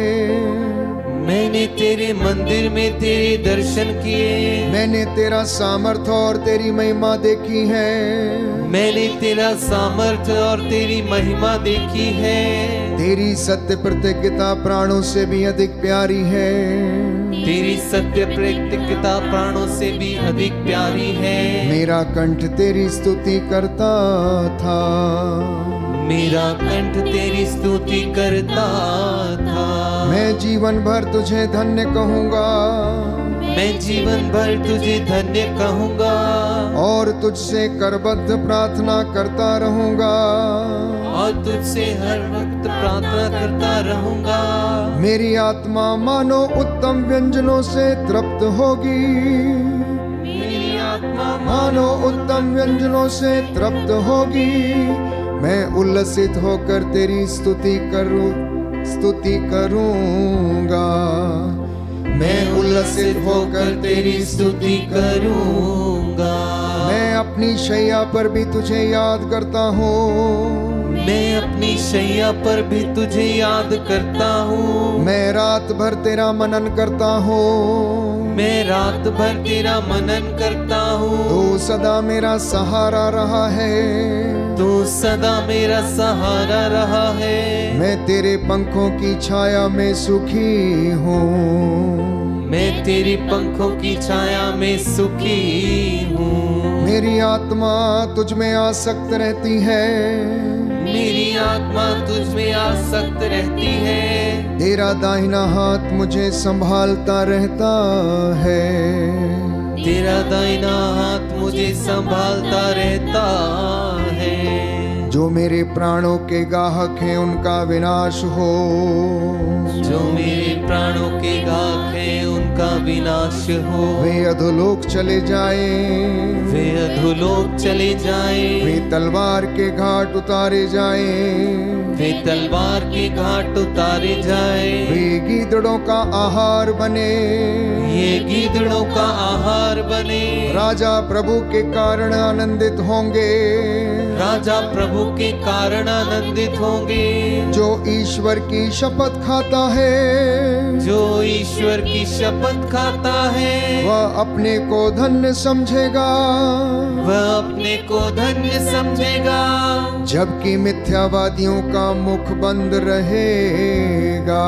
मैंने तेरे मंदिर में तेरे दर्शन किए। मैंने तेरा सामर्थ्य और तेरी महिमा देखी है, मैंने तेरा सामर्थ्य और तेरी महिमा देखी है। तेरी सत्य प्रतिज्ञता प्राणों से भी अधिक प्यारी है, तेरी सत्य प्रतिज्ञता प्राणों से भी अधिक प्यारी है। मेरा कंठ तेरी स्तुति करता था, मेरा कंठ तेरी स्तुति करता था। मैं जीवन भर तुझे धन्य कहूँगा, मैं जीवन भर तुझे धन्य कहूँगा, और तुझसे करबद्ध प्रार्थना करता रहूँगा, और तुझसे हर वक्त प्रार्थना करता रहूँगा। मेरी आत्मा मानो उत्तम व्यंजनों से तृप्त होगी, मेरी आत्मा मानो उत्तम व्यंजनों से तृप्त होगी। मैं उल्लसित होकर तेरी स्तुति करूँगा, मैं उल्लसित होकर तेरी स्तुति करूँगा। मैं अपनी शैया पर भी तुझे याद करता हूँ, मैं अपनी शैया पर भी तुझे याद करता हूँ। मैं रात भर तेरा मनन करता हूँ, मैं रात भर तेरा मनन करता हूँ। तू सदा मेरा सहारा रहा है, तू सदा मेरा सहारा रहा है। मैं तेरे पंखों की छाया में सुखी हूँ, मैं तेरी पंखों की छाया में सुखी हूँ। मेरी आत्मा तुझ में आसक्त रहती है, मेरी आत्मा तुझ में आसक्त रहती है। तेरा दाहिना हाथ मुझे संभालता रहता है, तेरा दाहिना हाथ मुझे संभालता रहता है। जो मेरे प्राणों के गाहक हैं उनका विनाश हो, जो मेरे प्राणों के गाहक हैं उनका विनाश हो। वे अधोलोक चले जाए, वे अधोलोक चले जाए। वे तलवार के घाट उतारे जाए, वे तलवार के घाट उतारे जाए। वे गीदड़ों का आहार बने, ये गीदड़ों का आहार बने। राजा प्रभु के कारण आनंदित होंगे, राजा प्रभु के कारण आनंदित होंगे। जो ईश्वर की शपथ खाता है, जो ईश्वर की शपथ खाता है, वह अपने को धन्य समझेगा, वह अपने को धन्य समझेगा। जबकि मिथ्यावादियों का मुख बंद रहेगा,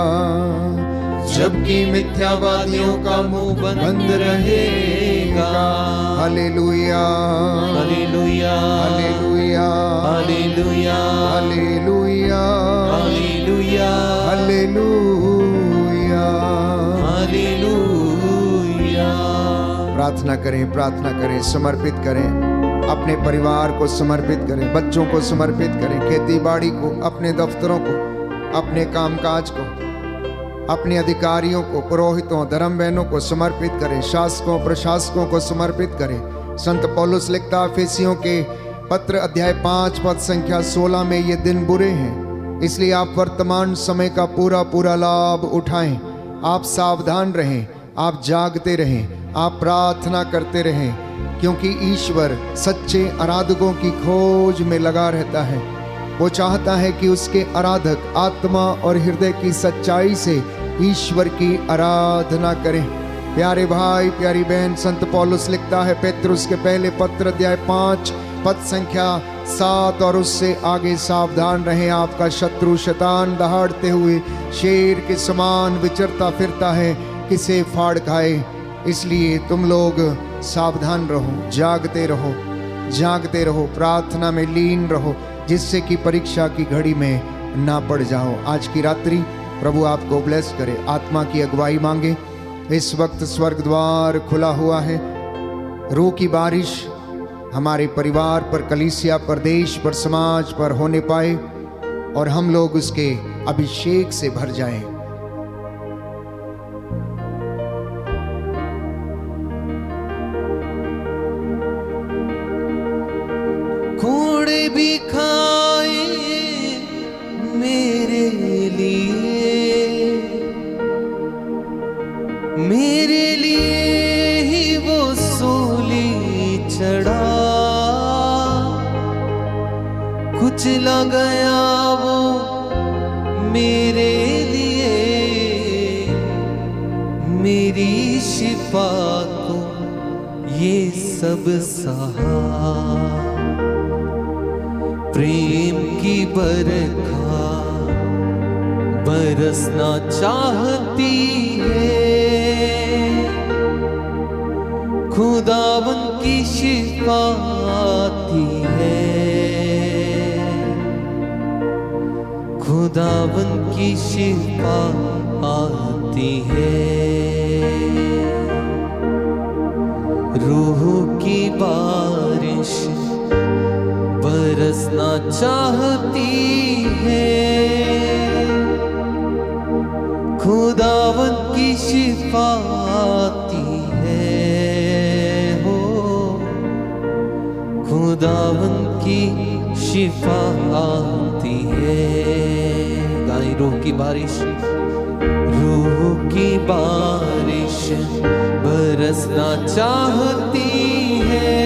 जबकि मिथ्यावादियों का मुंह बंद रहेगा। Hallelujah, hallelujah, hallelujah, hallelujah, hallelujah, hallelujah, hallelujah, hallelujah. प्रार्थना करें, प्रार्थना करें, समर्पित करें, अपने परिवार को समर्पित करें, बच्चों को समर्पित करें, खेती बाड़ी को, अपने दफ्तरों को, अपने कामकाज को, अपने अधिकारियों को, पुरोहितों, धर्म बहनों को समर्पित करें, शासकों प्रशासकों को समर्पित करें। संत पौलुस लिखता एफेसियों के पत्र अध्याय 5 पद संख्या 16 में, ये दिन बुरे हैं, इसलिए आप वर्तमान समय का पूरा पूरा लाभ उठाएं। आप सावधान रहें, आप जागते रहें, आप प्रार्थना करते रहें, क्योंकि ईश्वर सच्चे आराधकों की खोज में लगा रहता है। वो चाहता है कि उसके आराधक आत्मा और हृदय की सच्चाई से ईश्वर की आराधना करें। प्यारे भाई, प्यारी बहन, संत पौलुस लिखता है पेतरुस के पहले पत्र अध्याय 5 पद संख्या 7, और उससे आगे, सावधान रहें, आपका शत्रु शैतान दहाड़ते हुए शेर के समान विचरता फिरता है, किसे फाड़ खाए। इसलिए तुम लोग सावधान रहो, जागते रहो, जागते रहो, प्रार्थना में लीन रहो, जिससे कि परीक्षा की घड़ी में ना पड़ जाओ। आज की रात्रि प्रभु आपको ब्लेस करे, आत्मा की अगुवाई मांगे। इस वक्त स्वर्ग द्वार खुला हुआ है, रूह की बारिश हमारे परिवार पर, कलीसिया पर, देश पर, समाज पर होने पाए और हम लोग उसके अभिषेक से भर जाएं। घोड़े भी खाए मेरे लिए ही वो सूली चढ़ा, कुचला गया वो मेरे लिए, मेरी शिफा को ये सब सहा। प्रेम की बरखा बरसना चाहती है, खुदावन की शिफा आती है, खुदावन की शिफा आती है। रूह की बारिश बरसना चाहती है, खुदावन की शिफा आती है, हो खुदावन की शिफा आती है। गाई रूह की बारिश, रूह की बारिश बरसना चाहती है,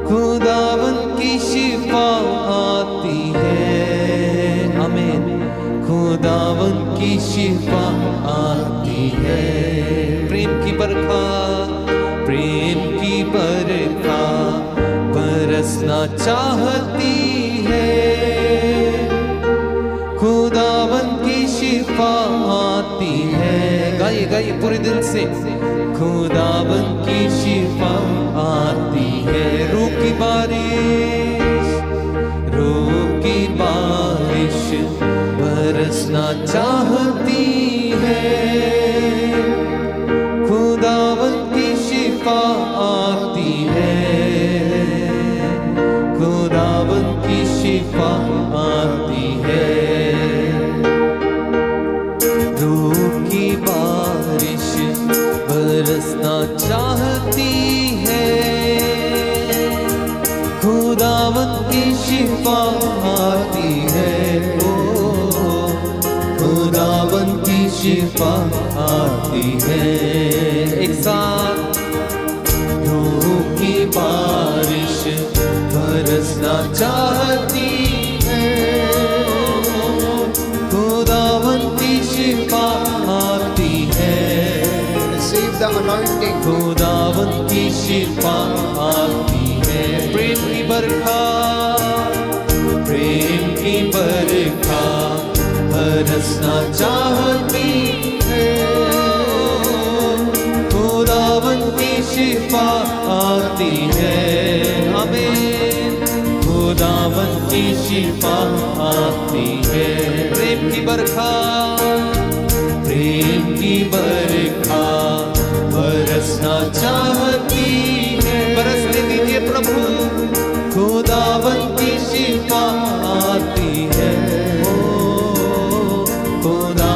खुदावन की शिफा आती है। आमीन। खुदावन की शिफा आती है। प्रेम की बरखा, प्रेम की बरखा बरसना चाहती है, खुदावन की शिफा आती है। गाइए गाइए पूरे दिल से, खुदावन की शिफा आती है। रूह की बारिश, रूह की बारिश बरसना चाहती है, खुदावन की शिफा आती है, खुदावन की शिफा आती है। रूह की बारिश बरसना चाहती है, खुदावन की शिफा आती है, ओ खुदावन की शिफा आती है। एक साथ, रूह की बारिश बरसना चाहती है, खुदावन की शिफा आती है। Receive the anointing. खुदावन की शिफा आती है। प्रेम की बरखा, प्रेम की बरखा बरसना चाहती है, खुदावन की शिफा आती है। आमीन। खुदावन की शिफा आती है। प्रेम की बरखा, प्रेम की बरखा बरसना चाहती है। बरसने दीजिए प्रभु, खुदावन की शिफा आती है, ओ खुदा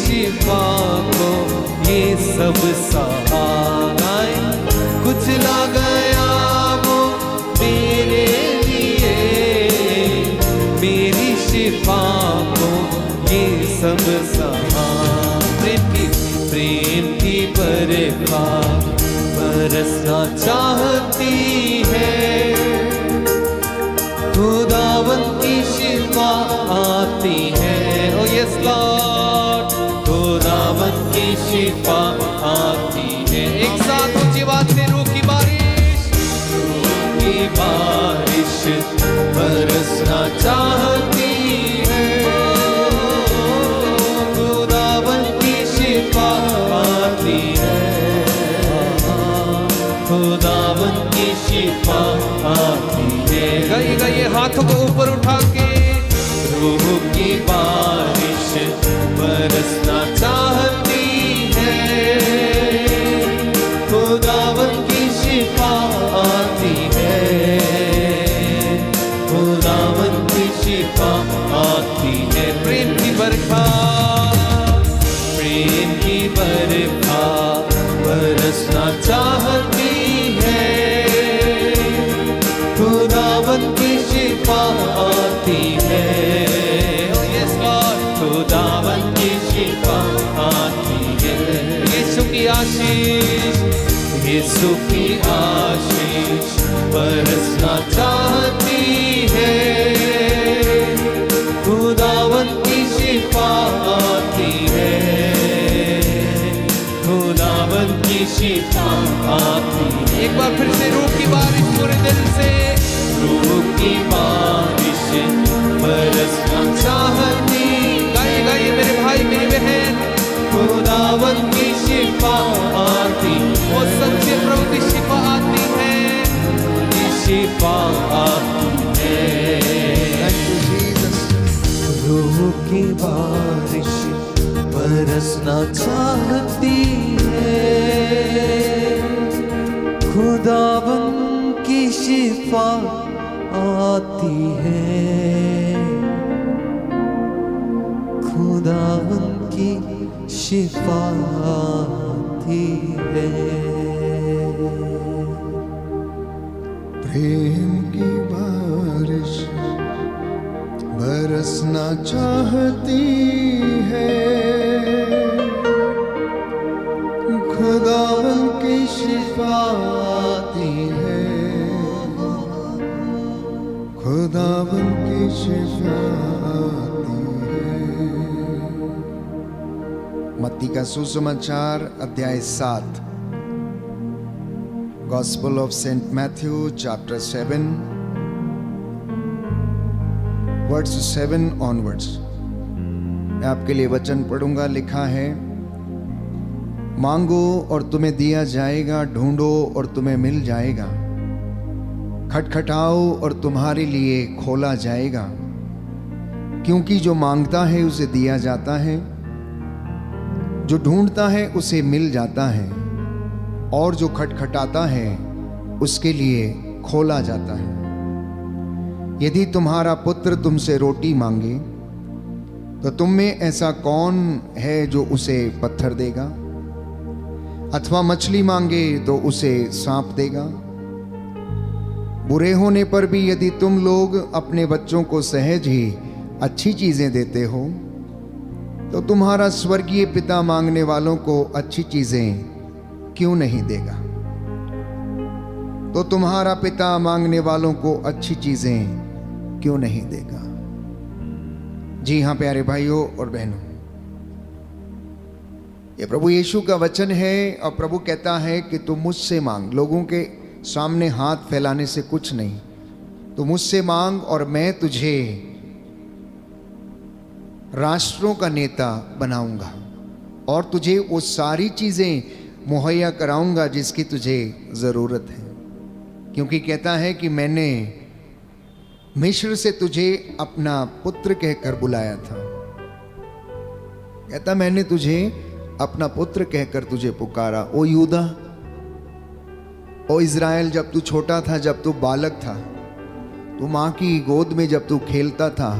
शिफा को ये सब सहाय, कुचला गया वो मेरे लिए, मेरी शिफा को ये सब सहाय। प्रेम की बरखा बरसना चाहती है, खुदावन की शिफा आती है। ओ यस लॉर्ड, खुदावन की शिफा आती है। एक साथ ऊंची आवाज से रूह की बारिश, रूह की बारिश बरसना चाहती है, खुदावन की शिफा आती है, खुदावन की शिफा आती है। गाइए गाइए हाथों को ऊपर उठा के, रूह की बारिश बरसना चाहती है, खुदावन की शिफा आती है, खुदावन की शिफा आती है। प्रेम की बरखा, प्रेम की बरखा बरसना चाहती है, खुदावन की शिफा आती है। यस लॉर्ड, खुदावन की शिफा आती है। यीशु की आशीष, यीशु की आशीष बरसना चाहती है, खुदावन की शिफा आती है, खुदावन की शिफा आती है। एक बार फिर से रूह की बारिश पूरे दिल से, रूह की बारिश बरसना चाहती। गाइए गाइए मेरे भाई मेरी बहन, खुदावन की शिफा आती, वो सच्चे प्रभु की शिफा आती है, ये शिफा आती है। रूह की बारिश बरसना चाहती है, खुदावन की शिफा आती है, खुदावन की शिफा आती है। प्रेम की बारिश बरसना चाहती है, खुदावन की शिफा आती है, खुदावन की शिफा आती है। मत्ती का सुसमाचार अध्याय 7, Gospel of Saint Matthew chapter 7 verse 7 onwards। मैं आपके लिए वचन पढ़ूंगा। लिखा है, मांगो और तुम्हें दिया जाएगा, ढूंढो और तुम्हें मिल जाएगा, खटखटाओ और तुम्हारे लिए खोला जाएगा। क्योंकि जो मांगता है उसे दिया जाता है, जो ढूंढता है उसे मिल जाता है, और जो खटखटाता है उसके लिए खोला जाता है। यदि तुम्हारा पुत्र तुमसे रोटी मांगे तो तुम में ऐसा कौन है जो उसे पत्थर देगा? अथवा मछली मांगे तो उसे सांप देगा? बुरे होने पर भी यदि तुम लोग अपने बच्चों को सहज ही अच्छी चीजें देते हो तो तुम्हारा स्वर्गीय पिता मांगने वालों को अच्छी चीजें क्यों नहीं देगा? तो तुम्हारा पिता मांगने वालों को अच्छी चीजें क्यों नहीं देगा? जी हाँ प्यारे भाइयों और बहनों, ये प्रभु यीशु का वचन है और प्रभु कहता है कि तुम मुझसे मांग। लोगों के सामने हाथ फैलाने से कुछ नहीं, तू मुझसे मांग और मैं तुझे राष्ट्रों का नेता बनाऊंगा और तुझे वो सारी चीजें मुहैया कराऊंगा जिसकी तुझे जरूरत है। क्योंकि कहता है कि मैंने मिस्र से तुझे अपना पुत्र कहकर बुलाया था। कहता मैंने तुझे अपना पुत्र कहकर तुझे पुकारा। ओ यूदा, ओ इज़राइल, जब तू छोटा था, जब तू बालक था, तू माँ की गोद में जब तू खेलता था,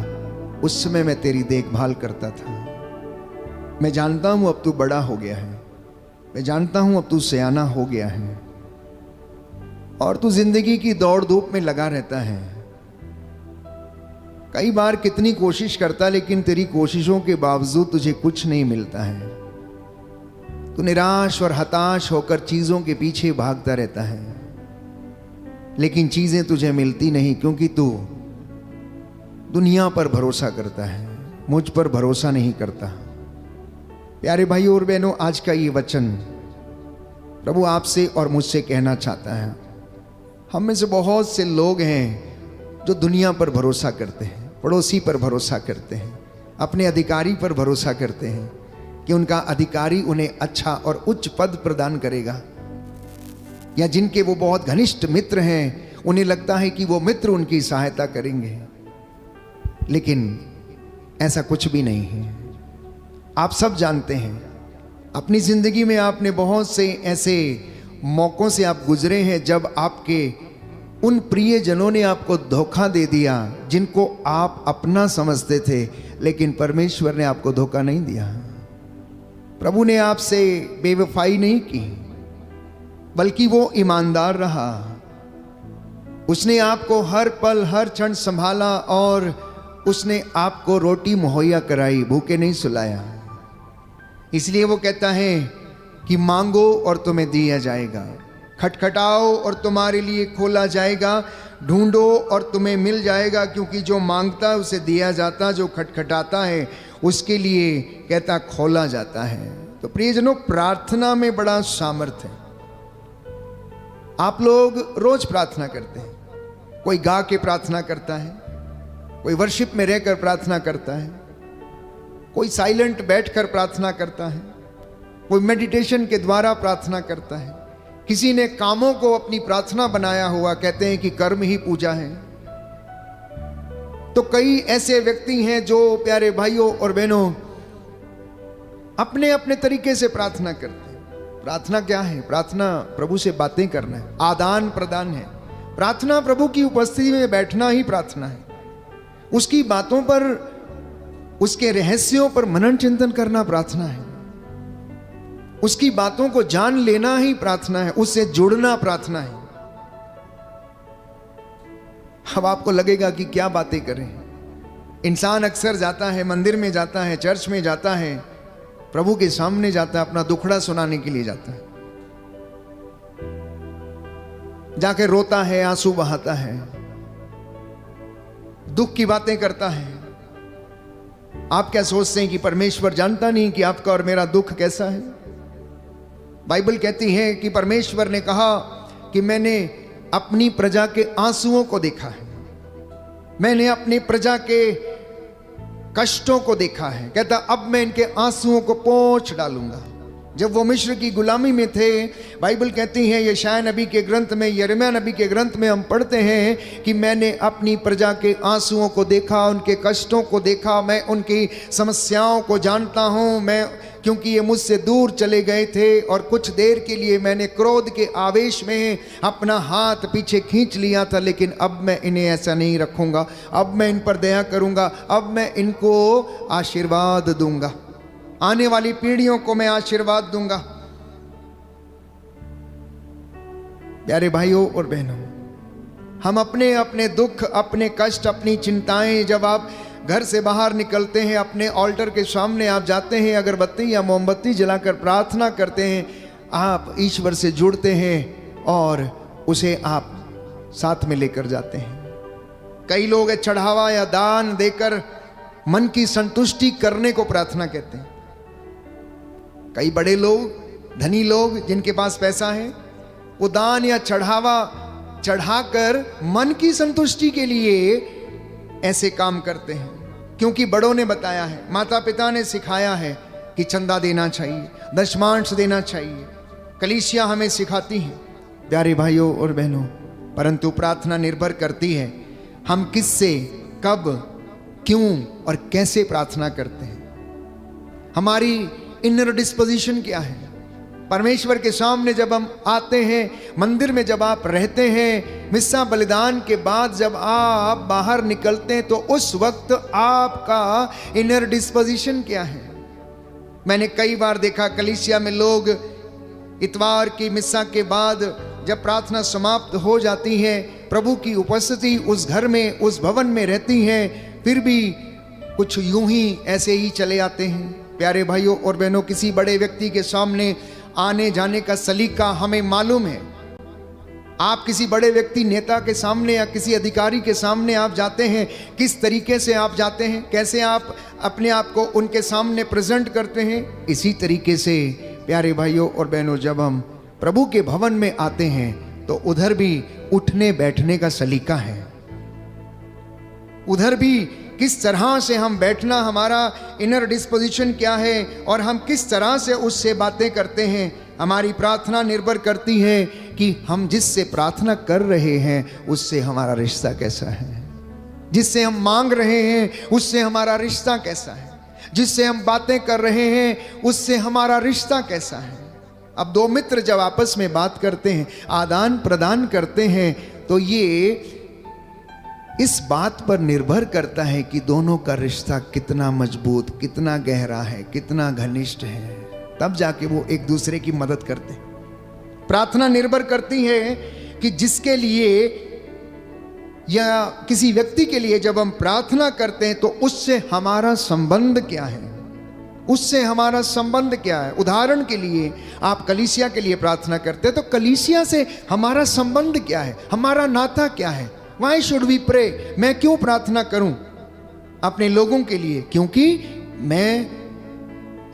उस समय मैं तेरी देखभाल करता था। मैं जानता हूं अब तू बड़ा हो गया है, मैं जानता हूं अब तू सयाना हो गया है और तू जिंदगी की दौड़ धूप में लगा रहता है। कई बार कितनी कोशिश करता लेकिन तेरी कोशिशों के बावजूद तुझे कुछ नहीं मिलता है। तू निराश और हताश होकर चीजों के पीछे भागता रहता है, लेकिन चीजें तुझे मिलती नहीं क्योंकि तू दुनिया पर भरोसा करता है, मुझ पर भरोसा नहीं करता। प्यारे भाई और बहनों, आज का ये वचन प्रभु आपसे और मुझसे कहना चाहता है। हम में से बहुत से लोग हैं जो दुनिया पर भरोसा करते हैं, पड़ोसी पर भरोसा करते हैं, अपने अधिकारी पर भरोसा करते हैं कि उनका अधिकारी उन्हें अच्छा और उच्च पद प्रदान करेगा, या जिनके वो बहुत घनिष्ठ मित्र हैं उन्हें लगता है कि वो मित्र उनकी सहायता करेंगे, लेकिन ऐसा कुछ भी नहीं है। आप सब जानते हैं अपनी जिंदगी में आपने बहुत से ऐसे मौकों से आप गुजरे हैं जब आपके उन प्रियजनों ने आपको धोखा दे दिया जिनको आप अपना समझते थे, लेकिन परमेश्वर ने आपको धोखा नहीं दिया। प्रभु ने आपसे बेवफाई नहीं की, बल्कि वो ईमानदार रहा। उसने आपको हर पल हर क्षण संभाला और उसने आपको रोटी मुहैया कराई, भूखे नहीं सुलाया। इसलिए वो कहता है कि मांगो और तुम्हें दिया जाएगा, खटखटाओ और तुम्हारे लिए खोला जाएगा, ढूंढो और तुम्हें मिल जाएगा, क्योंकि जो मांगता है उसे दिया जाता, जो खटखटाता है उसके लिए कहता खोला जाता है। तो प्रियजनों, प्रार्थना में बड़ा सामर्थ्य है। आप लोग रोज प्रार्थना करते हैं, कोई गा के प्रार्थना करता है, कोई वर्शिप में रहकर प्रार्थना करता है, कोई साइलेंट बैठकर प्रार्थना करता है, कोई मेडिटेशन के द्वारा प्रार्थना करता है, किसी ने कामों को अपनी प्रार्थना बनाया हुआ, कहते हैं कि कर्म ही पूजा है। तो कई ऐसे व्यक्ति हैं जो प्यारे भाइयों और बहनों अपने अपने तरीके से प्रार्थना करते हैं। प्रार्थना क्या है? प्रार्थना प्रभु से बातें करना है, आदान प्रदान है। प्रार्थना प्रभु की उपस्थिति में बैठना ही प्रार्थना है। उसकी बातों पर, उसके रहस्यों पर मनन चिंतन करना प्रार्थना है। उसकी बातों को जान लेना ही प्रार्थना है, उससे जुड़ना प्रार्थना है। अब आपको लगेगा कि क्या बातें करें। इंसान अक्सर जाता है, मंदिर में जाता है, चर्च में जाता है, प्रभु के सामने जाता है, अपना दुखड़ा सुनाने के लिए जाता है, जाकर रोता है, आंसू बहाता है, दुख की बातें करता है। आप क्या सोचते हैं कि परमेश्वर जानता नहीं कि आपका और मेरा दुख कैसा है? बाइबल कहती है कि परमेश्वर ने कहा कि मैंने अपनी प्रजा के आंसुओं को देखा है, मैंने अपनी प्रजा के कष्टों को देखा है। कहता अब मैं इनके आंसुओं को पोंछ डालूंगा। जब वो मिस्र की गुलामी में थे, बाइबल कहती है यशायाह नबी के ग्रंथ में, यिर्मयाह नबी के ग्रंथ में हम पढ़ते हैं कि मैंने अपनी प्रजा के आंसुओं को देखा, उनके कष्टों को देखा, मैं उनकी समस्याओं को जानता हूँ। मैं, क्योंकि ये मुझसे दूर चले गए थे और कुछ देर के लिए मैंने क्रोध के आवेश में अपना हाथ पीछे खींच लिया था, लेकिन अब मैं इन्हें ऐसा नहीं रखूंगा। अब मैं इन पर दया करूंगा, अब मैं इनको आशीर्वाद दूंगा, आने वाली पीढ़ियों को मैं आशीर्वाद दूंगा। प्यारे भाइयों और बहनों, हम अपने अपने दुख, अपने कष्ट, अपनी चिंताएं, जब आप घर से बाहर निकलते हैं, अपने ऑल्टर के सामने आप जाते हैं, अगरबत्ती या मोमबत्ती जलाकर प्रार्थना करते हैं, आप ईश्वर से जुड़ते हैं और उसे आप साथ में लेकर जाते हैं। कई लोग चढ़ावा या दान देकर मन की संतुष्टि करने को प्रार्थना कहते हैं। कई बड़े लोग, धनी लोग जिनके पास पैसा है, वो दान या चढ़ावा चढ़ाकर मन की संतुष्टि के लिए ऐसे काम करते हैं, क्योंकि बड़ों ने बताया है, माता पिता ने सिखाया है कि चंदा देना चाहिए, दशमांश देना चाहिए, कलीसिया हमें सिखाती है। प्यारे भाइयों और बहनों, परंतु प्रार्थना निर्भर करती है हम किससे, कब, क्यों और कैसे प्रार्थना करते हैं। हमारी इनर डिस्पोजिशन क्या है। परमेश्वर के सामने जब हम आते हैं, मंदिर में जब आप रहते हैं, मिस्सा बलिदान के बाद जब आप बाहर निकलते हैं, तो उस वक्त आपका इनर डिस्पोजिशन क्या है। मैंने कई बार देखा कलीसिया में लोग इतवार की मिस्सा के बाद जब प्रार्थना समाप्त हो जाती है, प्रभु की उपस्थिति उस घर में, उस भवन में रहती है, फिर भी कुछ यूं ही ऐसे ही चले आते हैं। प्यारे भाइयों और बहनों, किसी बड़े व्यक्ति के सामने आने जाने का सलीका हमें मालूम है। आप किसी बड़े व्यक्ति, नेता के सामने या किसी अधिकारी के सामने आप जाते हैं, किस तरीके से आप जाते हैं, कैसे आप अपने आप को उनके सामने प्रेजेंट करते हैं। इसी तरीके से प्यारे भाइयों और बहनों, जब हम प्रभु के भवन में आते हैं तो उधर भी उठने बैठने का सलीका है। उधर भी किस तरह से हम बैठना, हमारा इनर डिस्पोजिशन क्या है और हम किस तरह से उससे बातें करते हैं। हमारी प्रार्थना निर्भर करती है कि हम जिससे प्रार्थना कर रहे हैं उससे हमारा रिश्ता कैसा है, जिससे हम मांग रहे हैं उससे हमारा रिश्ता कैसा है, जिससे हम बातें कर रहे हैं उससे हमारा रिश्ता कैसा है। अब दो मित्र जब आपस में बात करते हैं, आदान प्रदान करते हैं, तो ये इस बात पर निर्भर करता है कि दोनों का रिश्ता कितना मजबूत, कितना गहरा है, कितना घनिष्ठ है। तब जाके वो एक दूसरे की मदद करते हैं। प्रार्थना निर्भर करती है कि जिसके लिए या किसी व्यक्ति के लिए जब हम प्रार्थना करते हैं तो उससे हमारा संबंध क्या है, उससे हमारा संबंध क्या है। उदाहरण के लिए आप कलीसिया के लिए प्रार्थना करते हैं तो कलीसिया से हमारा संबंध क्या है, हमारा नाता क्या है। Why should we pray? मैं क्यों प्रार्थना करूं अपने लोगों के लिए? क्योंकि मैं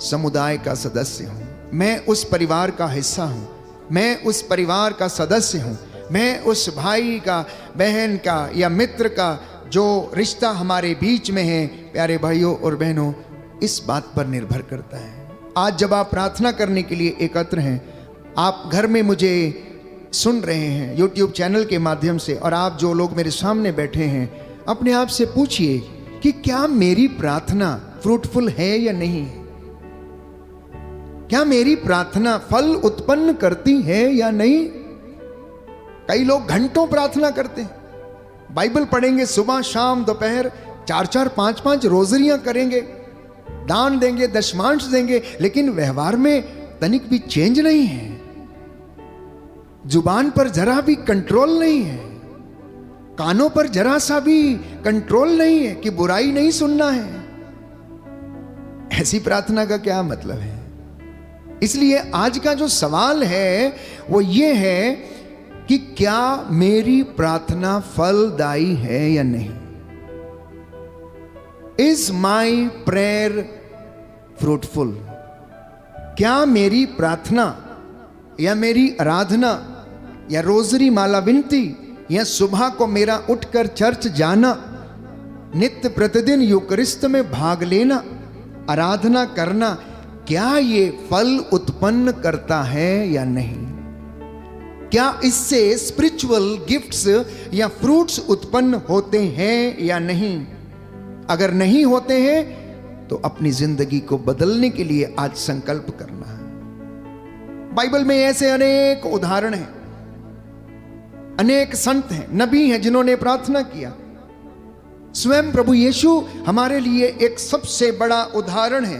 समुदाय का सदस्य हूं, मैं उस परिवार का हिस्सा हूं, मैं उस परिवार का सदस्य हूं, मैं उस भाई का, बहन का या मित्र का जो रिश्ता हमारे बीच में है। प्यारे भाइयों और बहनों, इस बात पर निर्भर करता है। आज जब आप प्रार्थना करने के लिए एकत्र हैं, आप घर में मुझे सुन रहे हैं YouTube चैनल के माध्यम से, और आप जो लोग मेरे सामने बैठे हैं, अपने आप से पूछिए कि क्या मेरी प्रार्थना फ्रूटफुल है या नहीं है? क्या मेरी प्रार्थना फल उत्पन्न करती है या नहीं? कई लोग घंटों प्रार्थना करते हैं, बाइबल पढ़ेंगे सुबह शाम दोपहर, 4-4 5-5 रोजरियां करेंगे, दान देंगे, दशमांश देंगे, लेकिन व्यवहार में तनिक भी चेंज नहीं है। जुबान पर जरा भी कंट्रोल नहीं है, कानों पर जरा सा भी कंट्रोल नहीं है कि बुराई नहीं सुनना है। ऐसी प्रार्थना का क्या मतलब है? इसलिए आज का जो सवाल है वो ये है कि क्या मेरी प्रार्थना फलदायी है या नहीं? Is my prayer fruitful? क्या मेरी प्रार्थना या मेरी आराधना या रोजरी माला विनती या सुबह को मेरा उठकर चर्च जाना, नित्य प्रतिदिन यूकरिस्त में भाग लेना, आराधना करना, क्या ये फल उत्पन्न करता है या नहीं? क्या इससे स्पिरिचुअल गिफ्ट्स या फ्रूट्स उत्पन्न होते हैं या नहीं? अगर नहीं होते हैं तो अपनी जिंदगी को बदलने के लिए आज संकल्प करना है। बाइबल में ऐसे अनेक उदाहरण हैं, अनेक संत हैं, नबी हैं जिन्होंने प्रार्थना किया। स्वयं प्रभु यीशु हमारे लिए एक सबसे बड़ा उदाहरण है।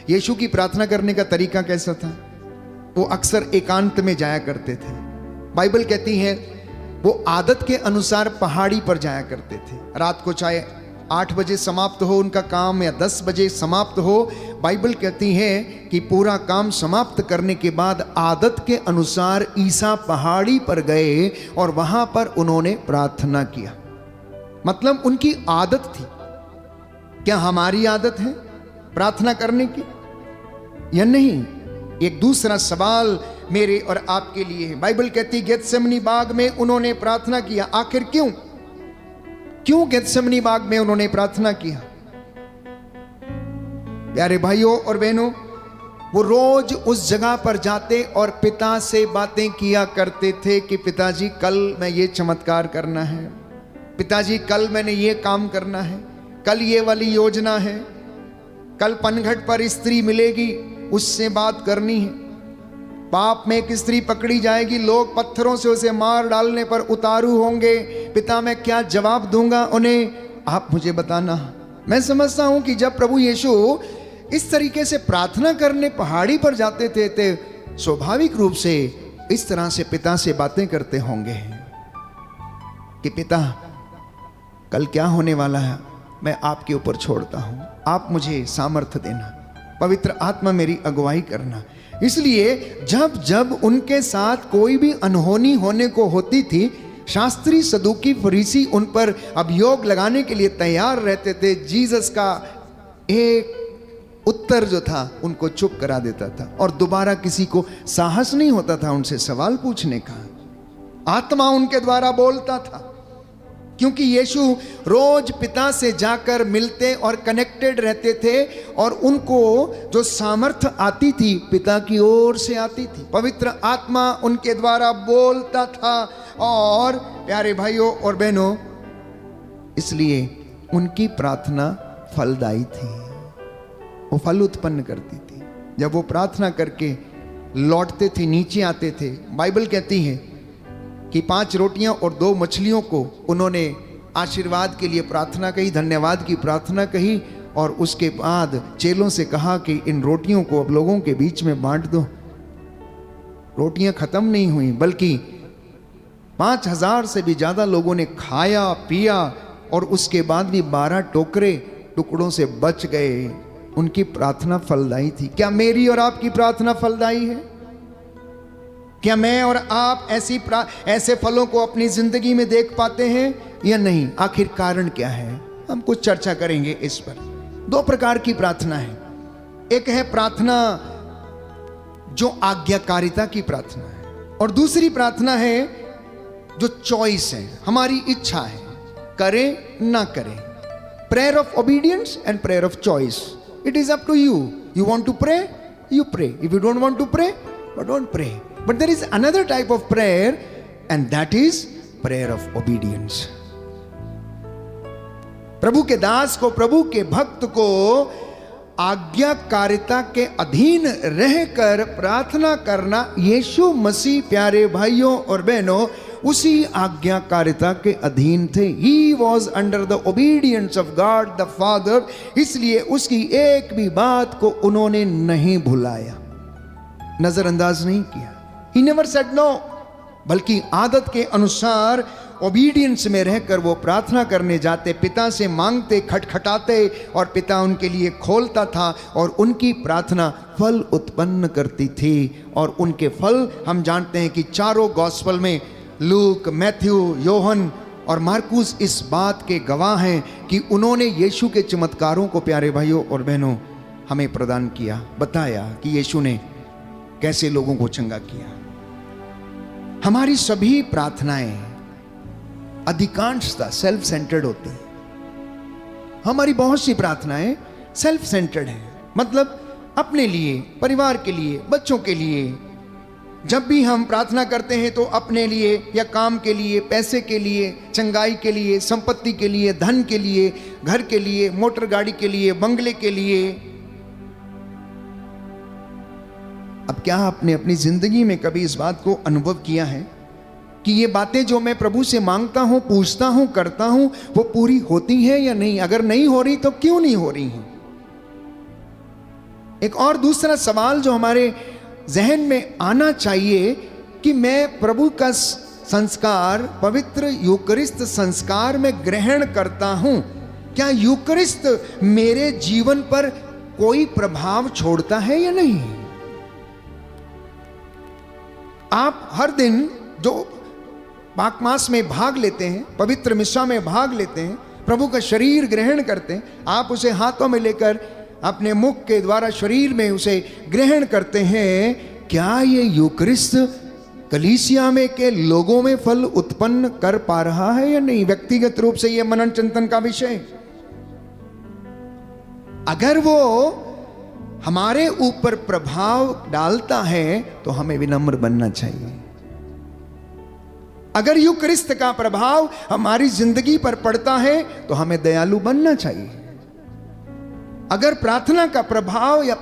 यीशु की प्रार्थना करने का तरीका कैसा था? वो अक्सर एकांत में जाया करते थे। बाइबल कहती है वो आदत के अनुसार पहाड़ी पर जाया करते थे। रात को चाहे 8 बजे समाप्त हो उनका काम या 10 बजे समाप्त हो, बाइबल कहती है कि पूरा काम समाप्त करने के बाद आदत के अनुसार ईसा पहाड़ी पर गए और वहां पर उन्होंने प्रार्थना किया। मतलब उनकी आदत थी। क्या हमारी आदत है प्रार्थना करने की या नहीं? एक दूसरा सवाल मेरे और आपके लिए है। बाइबल कहती है गेतसेमनी बाग में उन्होंने प्रार्थना किया। आखिर क्यों गेतसेमनी बाग में उन्होंने प्रार्थना किया? प्यारे भाइयों और बहनों, वो रोज उस जगह पर जाते और पिता से बातें किया करते थे कि पिताजी कल मैं ये चमत्कार करना है, पिताजी कल मैंने ये काम करना है, कल ये वाली योजना है, कल पनघट पर स्त्री मिलेगी उससे बात करनी है, पाप में एक स्त्री पकड़ी जाएगी, लोग पत्थरों से उसे मार डालने पर उतारू होंगे, पिता मैं क्या जवाब दूंगा उन्हें, आप मुझे बताना। मैं समझता हूं कि जब प्रभु यीशु इस तरीके से प्रार्थना करने पहाड़ी पर जाते थे तो स्वाभाविक रूप से इस तरह से पिता से बातें करते होंगे कि पिता, कल क्या होने वाला है मैं आपके ऊपर छोड़ता हूं, आप मुझे सामर्थ्य देना, पवित्र आत्मा मेरी अगुवाई करना। इसलिए जब जब उनके साथ कोई भी अनहोनी होने को होती थी, शास्त्री, सदूकी, फरीसी उन पर अभियोग लगाने के लिए तैयार रहते थे। जीसस का एक उत्तर जो था उनको चुप करा देता था और दोबारा किसी को साहस नहीं होता था उनसे सवाल पूछने का। आत्मा उनके द्वारा बोलता था, क्योंकि यीशु रोज पिता से जाकर मिलते और कनेक्टेड रहते थे और उनको जो सामर्थ्य आती थी पिता की ओर से आती थी। पवित्र आत्मा उनके द्वारा बोलता था और प्यारे भाइयों और बहनों, इसलिए उनकी प्रार्थना फलदायी थी, वो फल उत्पन्न करती थी। जब वो प्रार्थना करके लौटते थे, नीचे आते थे, बाइबल कहती है कि 5 रोटियां और 2 मछलियों को उन्होंने आशीर्वाद के लिए प्रार्थना कही, धन्यवाद की प्रार्थना कही और उसके बाद चेलों से कहा कि इन रोटियों को अब लोगों के बीच में बांट दो। रोटियां खत्म नहीं हुई, बल्कि 5000 से भी ज्यादा लोगों ने खाया पिया और उसके बाद भी 12 टोकरे टुकड़ों से बच गए। उनकी प्रार्थना फलदायी थी। क्या मेरी और आपकी प्रार्थना फलदायी है? क्या मैं और आप ऐसे फलों को अपनी जिंदगी में देख पाते हैं या नहीं? आखिर कारण क्या है? हम कुछ चर्चा करेंगे इस पर। 2 प्रकार की प्रार्थना है। एक है प्रार्थना जो आज्ञाकारिता की प्रार्थना है और दूसरी प्रार्थना है जो चॉइस है, हमारी इच्छा है, करें ना करें। Prayer of obedience and prayer of choice. It is up to you. You want to pray, you pray. If you don't want to pray, don't pray. But there is another type of prayer, and that is prayer of obedience. प्रभु के दास को, प्रभु के भक्त को आज्ञाकारिता के अधीन रहकर प्रार्थना करना, यीशु मसीह प्यारे भाइयों और बहनों उसी आज्ञाकारिता के अधीन थे। He was under the obedience of God the Father। इसलिए उसकी एक भी बात को उन्होंने नहीं भुलाया, नजरअंदाज नहीं किया। He never said no, बल्कि आदत के अनुसार ओबीडियंस में रहकर वो प्रार्थना करने जाते, पिता से मांगते, खटखटाते और पिता उनके लिए खोलता था और उनकी प्रार्थना फल उत्पन्न करती थी। और उनके फल हम जानते हैं कि चारों गॉस्पेल में लूक, मैथ्यू, योहन और मार्कुस इस बात के गवाह हैं कि उन्होंने यीशु के चमत्कारों को प्यारे भाइयों और बहनों हमें प्रदान किया, बताया कि यीशु ने कैसे लोगों को चंगा किया। हमारी सभी प्रार्थनाएं अधिकांशतः सेल्फ सेंटर्ड होती हैं। हमारी बहुत सी प्रार्थनाएं सेल्फ सेंटर्ड हैं, मतलब अपने लिए, परिवार के लिए, बच्चों के लिए। जब भी हम प्रार्थना करते हैं तो अपने लिए या काम के लिए, पैसे के लिए, चंगाई के लिए, संपत्ति के लिए, धन के लिए, घर के लिए, मोटर गाड़ी के लिए, बंगले के लिए। अब क्या आपने अपनी जिंदगी में कभी इस बात को अनुभव किया है कि ये बातें जो मैं प्रभु से मांगता हूं, पूछता हूं, करता हूं, वो पूरी होती हैं या नहीं? अगर नहीं हो रही तो क्यों नहीं हो रही हैं? एक और दूसरा सवाल जो हमारे जहन में आना चाहिए कि मैं प्रभु का संस्कार, पवित्र यूकरिस्त संस्कार में ग्रहण करता हूं, क्या यूकरिस्त मेरे जीवन पर कोई प्रभाव छोड़ता है या नहीं? आप हर दिन जो पाक मास में भाग लेते हैं, पवित्र मिस्सा में भाग लेते हैं, प्रभु का शरीर ग्रहण करते हैं, आप उसे हाथों में लेकर अपने मुख के द्वारा शरीर में उसे ग्रहण करते हैं, क्या ये यूकरिस्त कलीसिया में के लोगों में फल उत्पन्न कर पा रहा है या नहीं? व्यक्तिगत रूप से ये मनन चिंतन का विषय। अगर वो हमारे ऊपर प्रभाव डालता है तो हमें विनम्र बनना चाहिए। अगर यूकरिस्त का प्रभाव हमारी जिंदगी पर पड़ता है तो हमें दयालु बनना चाहिए। अगर प्रार्थना का प्रभाव या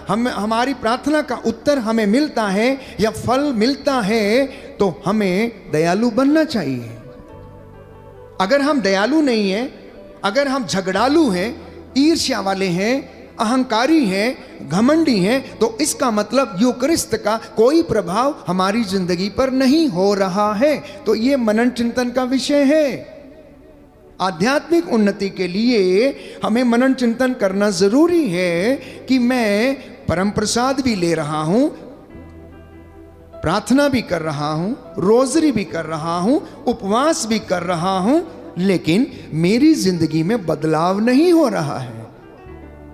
हमारी प्रार्थना का उत्तर हमें मिलता है या फल मिलता है तो हमें दयालु बनना चाहिए। अगर हम दयालु नहीं हैं, अगर हम झगड़ालू हैं, ईर्ष्या वाले हैं, अहंकारी हैं, घमंडी हैं, तो इसका मतलब यूकरिस्त का कोई प्रभाव हमारी जिंदगी पर नहीं हो रहा है। तो ये मनन चिंतन का विषय है। आध्यात्मिक उन्नति के लिए हमें मनन चिंतन करना जरूरी है कि मैं परम प्रसाद भी ले रहा हूं, प्रार्थना भी कर रहा हूं, रोजरी भी कर रहा हूं, उपवास भी कर रहा हूं, लेकिन मेरी जिंदगी में बदलाव नहीं हो रहा है,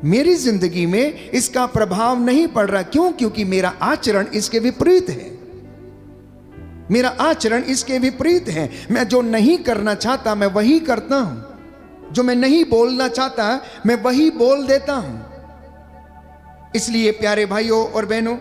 मेरी जिंदगी में इसका प्रभाव नहीं पड़ रहा। क्यों? क्योंकि मेरा आचरण इसके विपरीत है, मेरा आचरण इसके विपरीत है। मैं जो नहीं करना चाहता मैं वही करता हूं, जो मैं नहीं बोलना चाहता मैं वही बोल देता हूं। इसलिए प्यारे भाइयों और बहनों,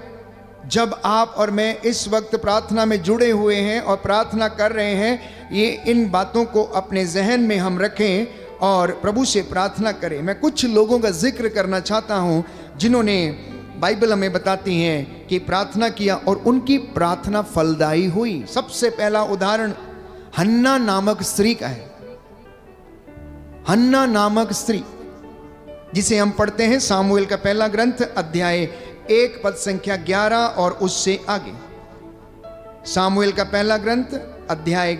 जब आप और मैं इस वक्त प्रार्थना में जुड़े हुए हैं और प्रार्थना कर रहे हैं, ये इन बातों को अपने जहन में हम रखें और प्रभु से प्रार्थना करें। मैं कुछ लोगों का जिक्र करना चाहता हूं जिन्होंने, बाइबल हमें बताती है कि प्रार्थना किया और उनकी प्रार्थना फलदायी हुई। सबसे पहला उदाहरण हन्ना नामक स्त्री का है। हन्ना नामक स्त्री, जिसे हम पढ़ते हैं सामुएल का पहला ग्रंथ अध्याय 1 पद संख्या 11 और उससे आगे। सामुएल का पहला ग्रंथ अध्याय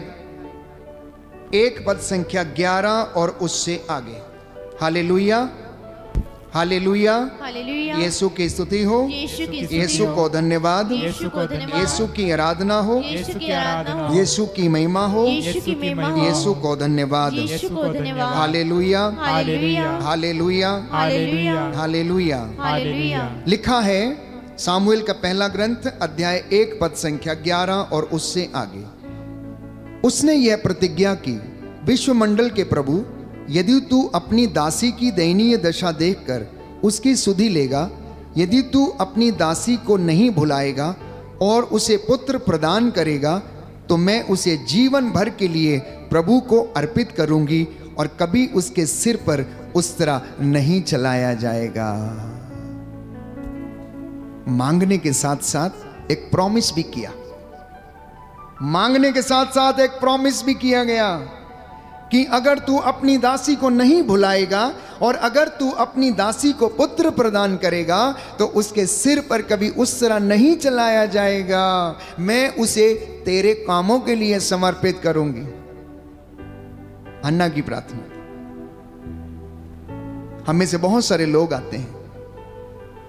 1 पद संख्या 11 और उससे आगे। Hallelujah, hallelujah, hallelujah. यीशु की स्तुति हो, यीशु की स्तुति यीशु हो, को धन्यवाद, यीशु को धन्यवाद, यीशु की आराधना हो, यीशु की आराधना हो, यीशु की महिमा हो, यीशु की महिमा हो, यीशु को धन्यवाद। यीशु को धन्यवाद। Hallelujah, hallelujah, hallelujah, hallelujah, hallelujah. Hallelujah. लिखा है सामुएल का पहला ग्रंथ अध्याय 1 पद संख्या 11 और उससे आगे। उसने यह प्रतिज्ञा की, विश्वमंडल के प्रभु, यदि तू अपनी दासी की दयनीय दशा देखकर उसकी सुधि लेगा, यदि तू अपनी दासी को नहीं भुलाएगा और उसे पुत्र प्रदान करेगा, तो मैं उसे जीवन भर के लिए प्रभु को अर्पित करूंगी और कभी उसके सिर पर उस तरह नहीं चलाया जाएगा। मांगने के साथ साथ एक प्रॉमिस भी किया, मांगने के साथ साथ एक प्रॉमिस भी किया गया कि अगर तू अपनी दासी को नहीं भुलाएगा और अगर तू अपनी दासी को पुत्र प्रदान करेगा तो उसके सिर पर कभी उस तरह नहीं चलाया जाएगा, मैं उसे तेरे कामों के लिए समर्पित करूंगी। हन्ना की प्रार्थना। हम में से बहुत सारे लोग आते हैं,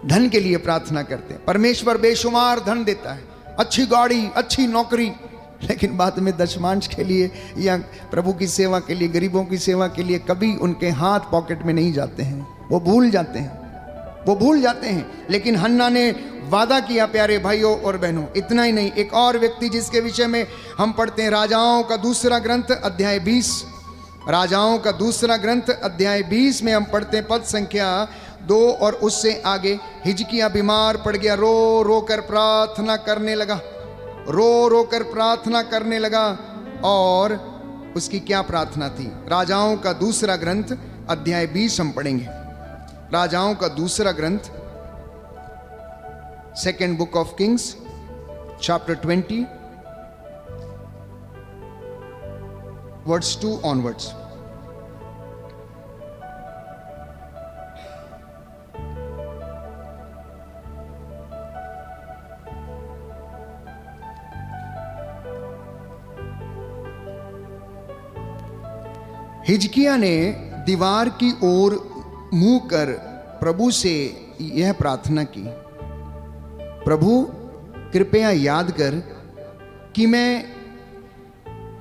धन के लिए प्रार्थना करते हैं, परमेश्वर बेशुमार धन देता है, अच्छी गाड़ी, अच्छी नौकरी, लेकिन बाद में दशमांश के लिए या प्रभु की सेवा के लिए, गरीबों की सेवा के लिए कभी उनके हाथ पॉकेट में नहीं जाते हैं, वो भूल जाते हैं, वो भूल जाते हैं। लेकिन हन्ना ने वादा किया प्यारे भाइयों और बहनों। इतना ही नहीं, एक और व्यक्ति जिसके विषय में हम पढ़ते हैं राजाओं का दूसरा ग्रंथ अध्याय 20, राजाओं का दूसरा ग्रंथ अध्याय 20 में हम पढ़ते हैं पद संख्या 2 और उससे आगे। हिजकिय्याह बीमार पड़ गया, रो रो कर प्रार्थना करने लगा, रो रो कर प्रार्थना करने लगा। और उसकी क्या प्रार्थना थी? राजाओं का दूसरा ग्रंथ अध्याय 20 हम पढ़ेंगे। राजाओं का दूसरा ग्रंथ, second book of Kings chapter 20 words 2 onwards. हिजकिय्याह ने दीवार की ओर मुंह कर प्रभु से यह प्रार्थना की, प्रभु कृपया याद कर कि मैं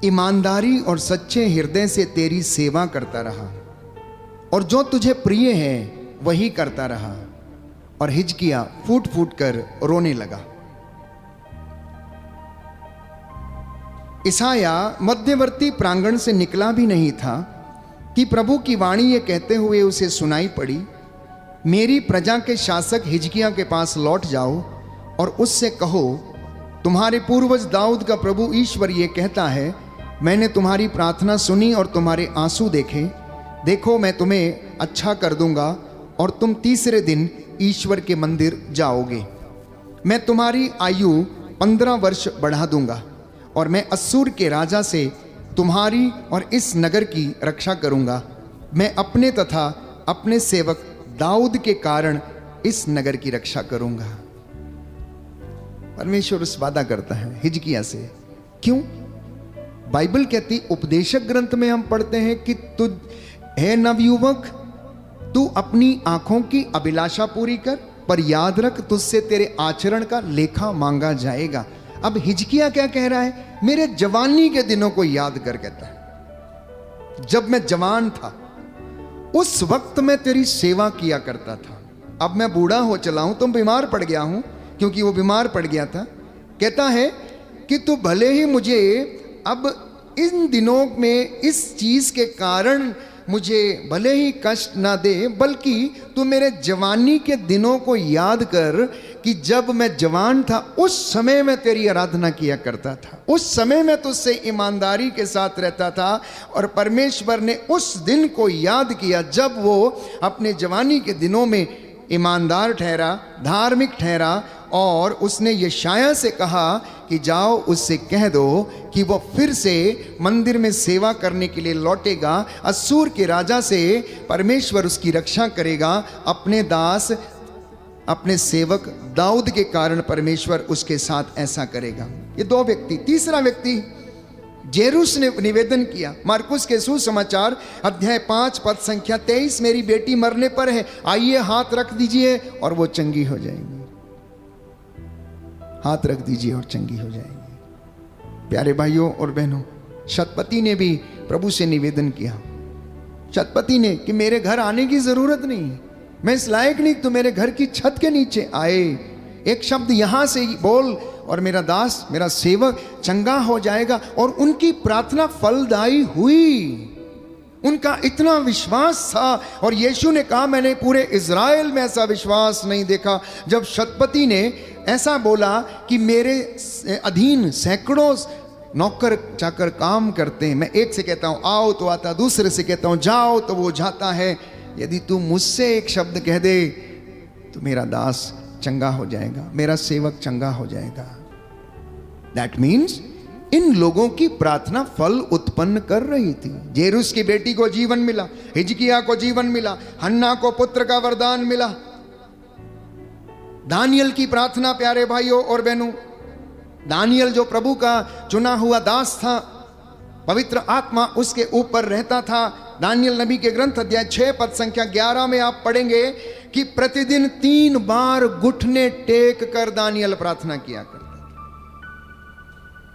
ईमानदारी और सच्चे हृदय से तेरी सेवा करता रहा और जो तुझे प्रिय है वही करता रहा। और हिजकिय्याह फूट फूट कर रोने लगा। यशायाह मध्यवर्ती प्रांगण से निकला भी नहीं था कि प्रभु की वाणी ये कहते हुए उसे सुनाई पड़ी, मेरी प्रजा के शासक हिजकिय्याह के पास लौट जाओ और उससे कहो, तुम्हारे पूर्वज दाऊद का प्रभु ईश्वर ये कहता है, मैंने तुम्हारी प्रार्थना सुनी और तुम्हारे आंसू देखे। देखो मैं तुम्हें अच्छा कर दूंगा और तुम तीसरे दिन ईश्वर के मंदिर जाओगे। मैं तुम्हारी आयु 15 वर्ष बढ़ा दूंगा और मैं अस्सूर के राजा से तुम्हारी और इस नगर की रक्षा करूंगा। मैं अपने तथा अपने सेवक दाऊद के कारण इस नगर की रक्षा करूंगा। परमेश्वर उस वादा करता है हिजकिय्याह से। क्यों? बाइबल कहती, उपदेशक ग्रंथ में हम पढ़ते हैं कि तू है नवयुवक, तू अपनी आंखों की अभिलाषा पूरी कर, पर याद रख तुझसे तेरे आचरण का लेखा मांगा जाएगा। अब हिजकिय्याह क्या कह रहा है? मेरे जवानी के दिनों को याद कर, कहता है जब मैं जवान था उस वक्त मैं तेरी सेवा किया करता था। अब मैं बूढ़ा हो चला हूं, तुम बीमार पड़ गया हूं, क्योंकि वो बीमार पड़ गया था। कहता है कि तू भले ही मुझे अब इन दिनों में इस चीज के कारण मुझे भले ही कष्ट ना दे, बल्कि तू मेरे जवानी के दिनों को याद कर कि जब मैं जवान था उस समय मैं तेरी आराधना किया करता था, उस समय मैं तुझसे ईमानदारी के साथ रहता था। और परमेश्वर ने उस दिन को याद किया जब वो अपने जवानी के दिनों में ईमानदार ठहरा, धार्मिक ठहरा, और उसने यशायाह से कहा कि जाओ उससे कह दो कि वो फिर से मंदिर में सेवा करने के लिए लौटेगा। अश्शूर के राजा से परमेश्वर उसकी रक्षा करेगा। अपने दास, अपने सेवक दाऊद के कारण परमेश्वर उसके साथ ऐसा करेगा। ये दो व्यक्ति। तीसरा व्यक्ति जेरुस ने निवेदन किया। मार्कुस के सुसमाचार अध्याय 5 पद संख्या 23, मेरी बेटी मरने पर है, आइए हाथ रख दीजिए और वो चंगी हो जाएगी। हाथ रख दीजिए और चंगी हो जाएगी। प्यारे भाइयों और बहनों, शतपति ने भी प्रभु से निवेदन किया। शतपति ने कि मेरे घर आने की जरूरत नहीं, मैं इस लायक नहीं, तो मेरे घर की छत के नीचे आए, एक शब्द यहां से बोल और मेरा दास, मेरा सेवक चंगा हो जाएगा। और उनकी प्रार्थना फलदायी हुई। उनका इतना विश्वास था। और यीशु ने कहा, मैंने पूरे इज़राइल में ऐसा विश्वास नहीं देखा। जब शतपति ने ऐसा बोला कि मेरे अधीन सैकड़ों नौकर चाकर काम करते हैं, मैं एक से कहता हूं आओ तो आता, दूसरे से कहता हूं जाओ तो वो जाता है, यदि तू मुझसे एक शब्द कह दे तो मेरा दास चंगा हो जाएगा, मेरा सेवक चंगा हो जाएगा। दैट मीन्स इन लोगों की प्रार्थना फल उत्पन्न कर रही थी। जेरुस की बेटी को जीवन मिला, हिजकिय्याह को जीवन मिला, हन्ना को पुत्र का वरदान मिला। दानियल की प्रार्थना, प्यारे भाइयों और बहनों, दानियल जो प्रभु का चुना हुआ दास था, पवित्र आत्मा उसके ऊपर रहता था। दानियल नबी के ग्रंथ अध्याय 6 पद संख्या 11 में आप पढ़ेंगे कि प्रतिदिन 3 बार घुटने टेक कर दानियल प्रार्थना किया करता था।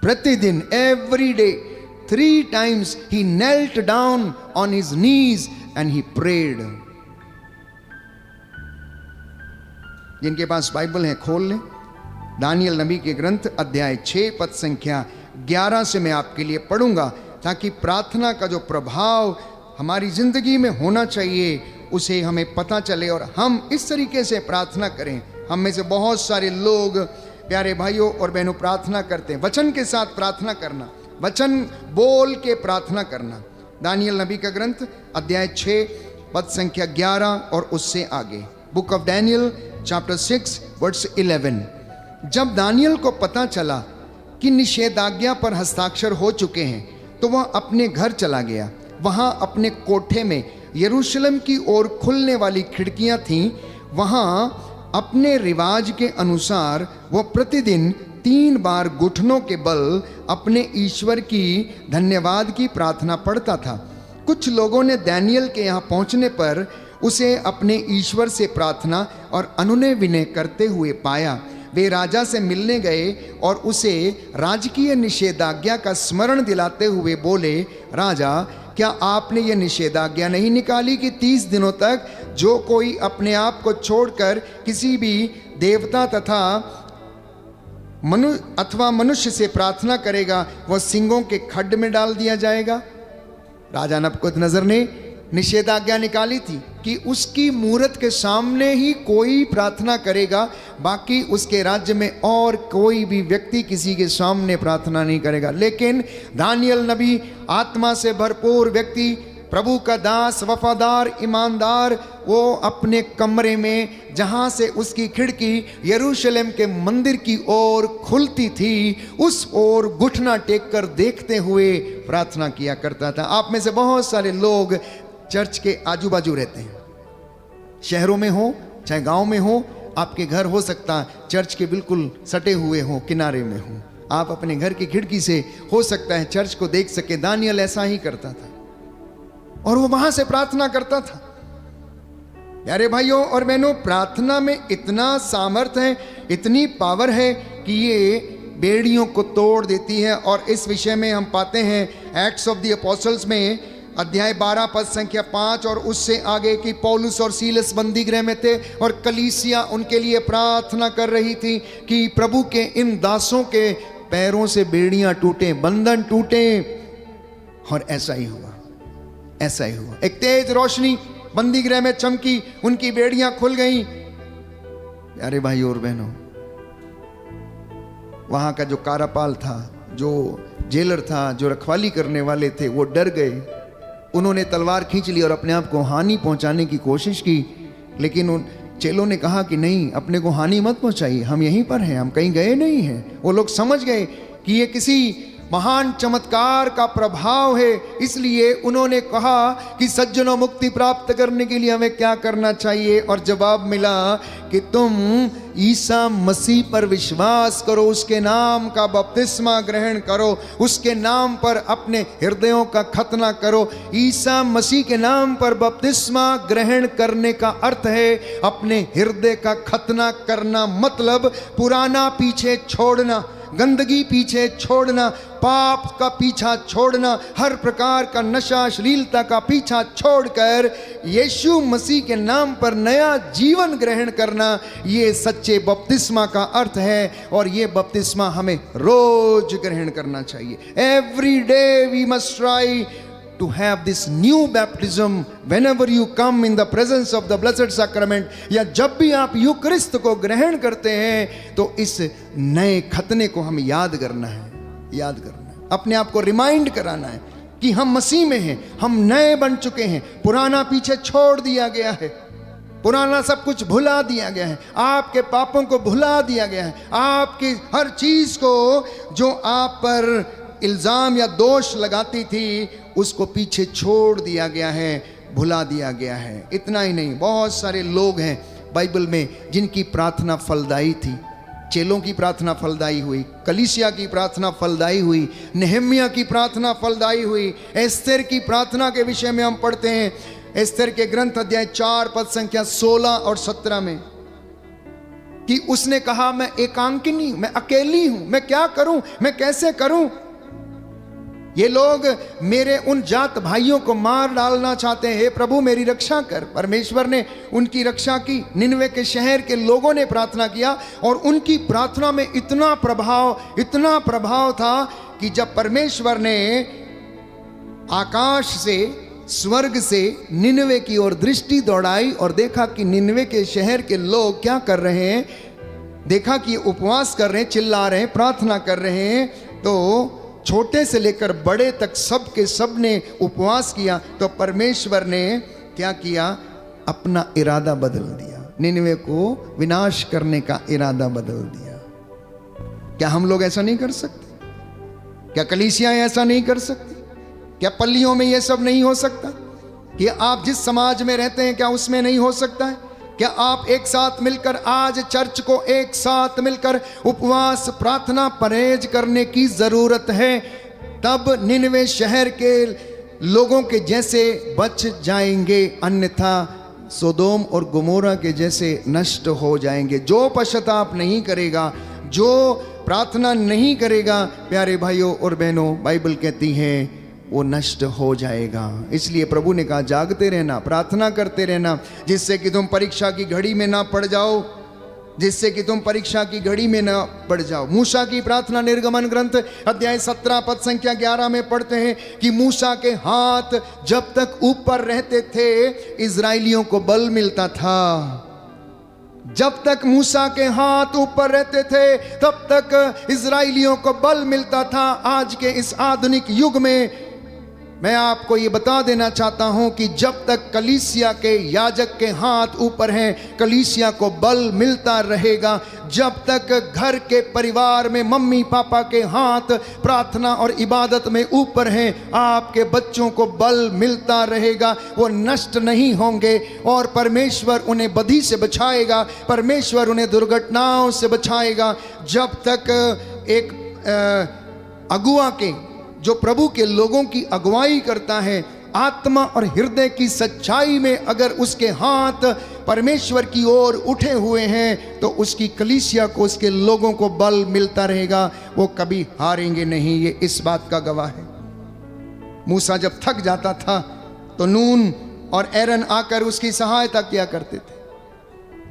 प्रतिदिन, every day, 3 times he knelt down on his knees and he prayed। जिनके पास बाइबल है खोल लें। दानियल नबी के ग्रंथ अध्याय 6 पद संख्या 11 से मैं आपके लिए पढ़ूंगा, ताकि प्रार्थना का जो प्रभाव हमारी जिंदगी में होना चाहिए उसे हमें पता चले और हम इस तरीके से प्रार्थना करें। हम में से बहुत सारे लोग, प्यारे भाइयों और बहनों, प्रार्थना करते हैं, वचन के साथ प्रार्थना करना, वचन बोल के प्रार्थना करना। दानियल नबी का ग्रंथ अध्याय 6 पद संख्या 11 और उससे आगे, book of Daniel chapter 6 verse 11। जब दानियल को पता चला कि निषेधाज्ञा पर हस्ताक्षर हो चुके हैं तो वह अपने घर चला गया। वहां अपने कोठे में यरूशलेम की ओर खुलने वाली खिड़कियां थीं। वहां अपने रिवाज के अनुसार वह प्रतिदिन 3 बार घुटनों के बल अपने ईश्वर की धन्यवाद की प्रार्थना पढ़ता था। कुछ लोगों ने दानियल के यहाँ पहुंचने पर उसे अपने ईश्वर से प्रार्थना और अनुनय विनय करते हुए पाया। वे राजा से मिलने गए और उसे राजकीय निषेधाज्ञा का स्मरण दिलाते हुए बोले, राजा, क्या आपने ये निषेधाज्ञा नहीं निकाली कि 30 दिनों तक जो कोई अपने आप को छोड़कर किसी भी देवता तथा मनुष्य से प्रार्थना करेगा वह सिंगों के खड्ड में डाल दिया जाएगा? राजा नबूकदनेस्सर ने निषेधाज्ञा निकाली थी कि उसकी मूरत के सामने ही कोई प्रार्थना करेगा, बाकी उसके राज्य में और कोई भी व्यक्ति किसी के सामने प्रार्थना नहीं करेगा। लेकिन दानियल नबी, आत्मा से भरपूर व्यक्ति, प्रभु का दास, वफादार, ईमानदार, वो अपने कमरे में जहाँ से उसकी खिड़की यरूशलेम के मंदिर की ओर खुलती थी उस ओर घुटना टेक कर देखते हुए प्रार्थना किया करता था। आप में से बहुत सारे लोग चर्च के आजू बाजू रहते हैं, शहरों में हो चाहे गांव में हो, आपके घर हो सकता है चर्च के बिल्कुल सटे हुए हो, किनारे में हो, आप अपने घर की खिड़की से हो सकता है चर्च को देख सके। दानियल ऐसा ही करता था और वो वहां से प्रार्थना करता था। प्यारे भाइयों और बहनों, प्रार्थना में इतना सामर्थ्य है, इतनी पावर है कि ये बेड़ियों को तोड़ देती है। और इस विषय में हम पाते हैं एक्ट्स ऑफ द अपोस्टल्स में अध्याय 12 पद संख्या 5 और उससे आगे कि पौलुस और सीलस बंदी गृह में थे और कलीसिया उनके लिए प्रार्थना कर रही थी कि प्रभु के इन दासों के पैरों से बेड़ियां टूटे, बंधन टूटे। और ऐसा ही हुआ, ऐसा ही हुआ। एक तेज रोशनी बंदी गृह में चमकी, उनकी बेड़ियां खुल गईं। प्यारे भाई और बहनों, वहां का जो कारापाल था, जो जेलर था, जो रखवाली करने वाले थे, वो डर गए। उन्होंने तलवार खींच ली और अपने आप को हानि पहुंचाने की कोशिश की, लेकिन उन चेलों ने कहा कि नहीं, अपने को हानि मत पहुंचाइए, हम यहीं पर हैं, हम कहीं गए नहीं हैं। वो लोग समझ गए कि ये किसी महान चमत्कार का प्रभाव है, इसलिए उन्होंने कहा कि सज्जनों, मुक्ति प्राप्त करने के लिए हमें क्या करना चाहिए? और जवाब मिला कि तुम ईसा मसीह पर विश्वास करो, उसके नाम का बपतिस्मा ग्रहण करो, उसके नाम पर अपने हृदयों का खतना करो। ईसा मसीह के नाम पर बपतिस्मा ग्रहण करने का अर्थ है अपने हृदय का खतना करना, मतलब पुराना पीछे छोड़ना, गंदगी पीछे छोड़ना, पाप का पीछा छोड़ना, हर प्रकार का नशा अश्लीलता का पीछा छोड़कर यीशु मसीह के नाम पर नया जीवन ग्रहण करना, ये सच्चे बपतिस्मा का अर्थ है। और ये बपतिस्मा हमें रोज ग्रहण करना चाहिए। Every day we must try to have this new baptism whenever you come in the presence of the blessed sacrament, या जब भी आप यूक्रिस्त को ग्रहण करते हैं तो इस नए खतने को हमें याद करना है, याद करना है, अपने आप को रिमाइंड कराना है कि हम मसीह में हैं, हम नए बन चुके हैं, पुराना पीछे छोड़ दिया गया है, पुराना सब कुछ भुला दिया गया है, आपके पापों को भुला दिया गया है, आपकी हर चीज को जो आप पर इल्जाम या दोष लगाती थी उसको पीछे छोड़ दिया गया है, भुला दिया गया है। इतना ही नहीं, बहुत सारे लोग हैं बाइबल में जिनकी प्रार्थना फलदायी थी। चेलों की प्रार्थना फलदायी हुई, कलीसिया की प्रार्थना फलदायी हुई, नेहम्याह की प्रार्थना फलदायी हुई। एस्तेर की प्रार्थना के विषय में हम पढ़ते हैं एस्तेर के ग्रंथ अध्याय 4 पद संख्या 16 और 17 में कि उसने कहा, मैं एकांकिनी, मैं अकेली हूं, मैं क्या करूं, मैं कैसे करूं? ये लोग मेरे उन जात भाइयों को मार डालना चाहते हैं, हे प्रभु मेरी रक्षा कर। परमेश्वर ने उनकी रक्षा की। निनवे के शहर के लोगों ने प्रार्थना किया और उनकी प्रार्थना में इतना प्रभाव था कि जब परमेश्वर ने आकाश से, स्वर्ग से निनवे की ओर दृष्टि दौड़ाई और देखा कि निनवे के शहर के लोग क्या कर रहे हैं, देखा कि उपवास कर रहे हैं, चिल्ला रहे हैं, प्रार्थना कर रहे हैं, तो छोटे से लेकर बड़े तक सब के सब ने उपवास किया। तो परमेश्वर ने क्या किया? अपना इरादा बदल दिया, निनवे को विनाश करने का इरादा बदल दिया। क्या हम लोग ऐसा नहीं कर सकते? क्या कलीसियाएं ऐसा नहीं कर सकती? क्या पल्लियों में यह सब नहीं हो सकता? कि आप जिस समाज में रहते हैं क्या उसमें नहीं हो सकता है? क्या आप एक साथ मिलकर, आज चर्च को एक साथ मिलकर उपवास, प्रार्थना, परहेज करने की जरूरत है, तब निनवे शहर के लोगों के जैसे बच जाएंगे, अन्यथा सोदोम और गोमोरा के जैसे नष्ट हो जाएंगे। जो पश्चाताप नहीं करेगा, जो प्रार्थना नहीं करेगा, प्यारे भाइयों और बहनों, बाइबल कहती है वो नष्ट हो जाएगा। इसलिए प्रभु ने कहा, जागते रहना, प्रार्थना करते रहना, जिससे कि तुम परीक्षा की घड़ी में ना पड़ जाओ, जिससे कि तुम परीक्षा की घड़ी में ना पड़ जाओ। मूसा की प्रार्थना निर्गमन ग्रंथ अध्याय 17 पद संख्या 11 में पढ़ते हैं कि मूसा के हाथ जब तक ऊपर रहते थे इजराइलियों को बल मिलता था। जब तक मूसा के हाथ ऊपर रहते थे तब तक इजराइलियों को बल मिलता था। आज के इस आधुनिक युग में मैं आपको ये बता देना चाहता हूं कि जब तक कलीसिया के याजक के हाथ ऊपर हैं, कलीसिया को बल मिलता रहेगा। जब तक घर के परिवार में मम्मी पापा के हाथ प्रार्थना और इबादत में ऊपर हैं, आपके बच्चों को बल मिलता रहेगा। वो नष्ट नहीं होंगे और परमेश्वर उन्हें बदी से बचाएगा, परमेश्वर उन्हें दुर्घटनाओं से बचाएगा। जब तक एक अगुआ के, जो प्रभु के लोगों की अगुवाई करता है, आत्मा और हृदय की सच्चाई में अगर उसके हाथ परमेश्वर की ओर उठे हुए हैं, तो उसकी कलीसिया को, उसके लोगों को बल मिलता रहेगा। वो कभी हारेंगे नहीं, ये इस बात का गवाह है। मूसा जब थक जाता था तो नून और एरन आकर उसकी सहायता किया करते थे।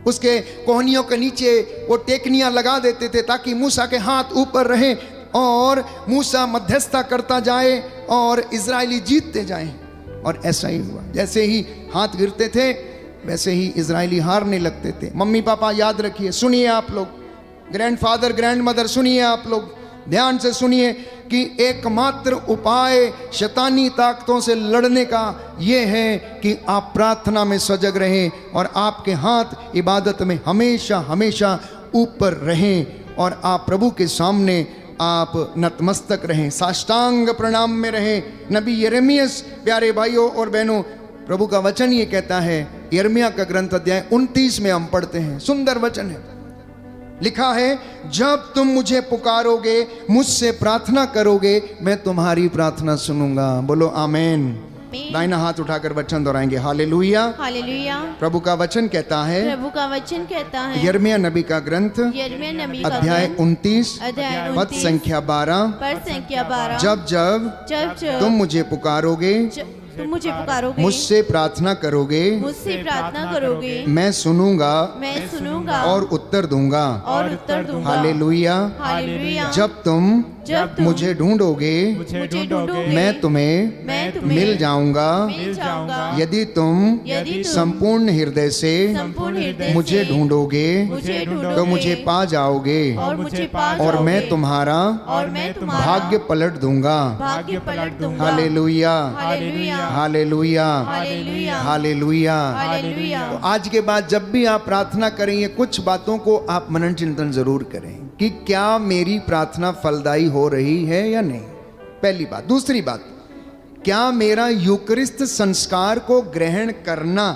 उसके कोहनियों के नीचे वो टेकनियां लगा देते थे ताकि मूसा के हाथ ऊपर रहें और मूसा मध्यस्थता करता जाए और इजरायली जीतते जाएं। और ऐसा ही हुआ। जैसे ही हाथ गिरते थे वैसे ही इजरायली हारने लगते थे। मम्मी पापा याद रखिए, सुनिए आप लोग, ग्रैंडफादर ग्रैंडमदर सुनिए आप लोग, ध्यान से सुनिए कि एकमात्र उपाय शैतानी ताकतों से लड़ने का ये है कि आप प्रार्थना में सजग रहें और आपके हाथ इबादत में हमेशा हमेशा ऊपर रहें और आप प्रभु के सामने आप नतमस्तक रहें, साष्टांग प्रणाम में रहें। नबी यिर्मयाह, प्यारे भाइयों और बहनों, प्रभु का वचन ये कहता है, यिर्मयाह का ग्रंथ अध्याय 29 में हम पढ़ते हैं, सुंदर वचन है, लिखा है, जब तुम मुझे पुकारोगे, मुझसे प्रार्थना करोगे, मैं तुम्हारी प्रार्थना सुनूंगा। बोलो आमेन। दाहिना हाथ उठाकर वचन दोहराएंगे, हालेलुया हालेलुया। प्रभु का वचन कहता है, प्रभु का वचन कहता है, यिर्मयाह नबी का ग्रंथ यिर्मयाह नबी का अध्याय ग्रंथ 29 अध्याय पद 29 संख्या 12, पद संख्या 12, जब जब जब जब तुम मुझे पुकारोगे, तुम मुझे पुकारोगे, मुझसे प्रार्थना करोगे, मुझसे प्रार्थना करोगे, मैं सुनूंगा मैं सुनूंगा और उत्तर दूंगा। और उत्तर दूंगा। हालेलुया। हालेलुया। जब तुम मुझे ढूंढोगे, मुझे ढूंढोगे, मैं तुम्हें मिल जाऊंगा। मिल जाऊंगा। यदि तुम संपूर्ण हृदय से मुझे ढूंढोगे, मुझे तो मुझे पा जाओगे और मुझे पा और जाओगे, मैं तुम्हारा और मैं तुम्हारा भाग्य पलट दूंगा। भाग्य पलट दूंगा। Hallelujah hallelujah. Hallelujah hallelujah. Hallelujah. Hallelujah. तो आज के बाद जब भी आप प्रार्थना करेंगे, कुछ बातों को आप मनन चिंतन जरूर करें कि क्या मेरी प्रार्थना फलदायी हो रही है या नहीं, पहली बात। दूसरी बात, क्या मेरा यूकरिस्त संस्कार को ग्रहण करना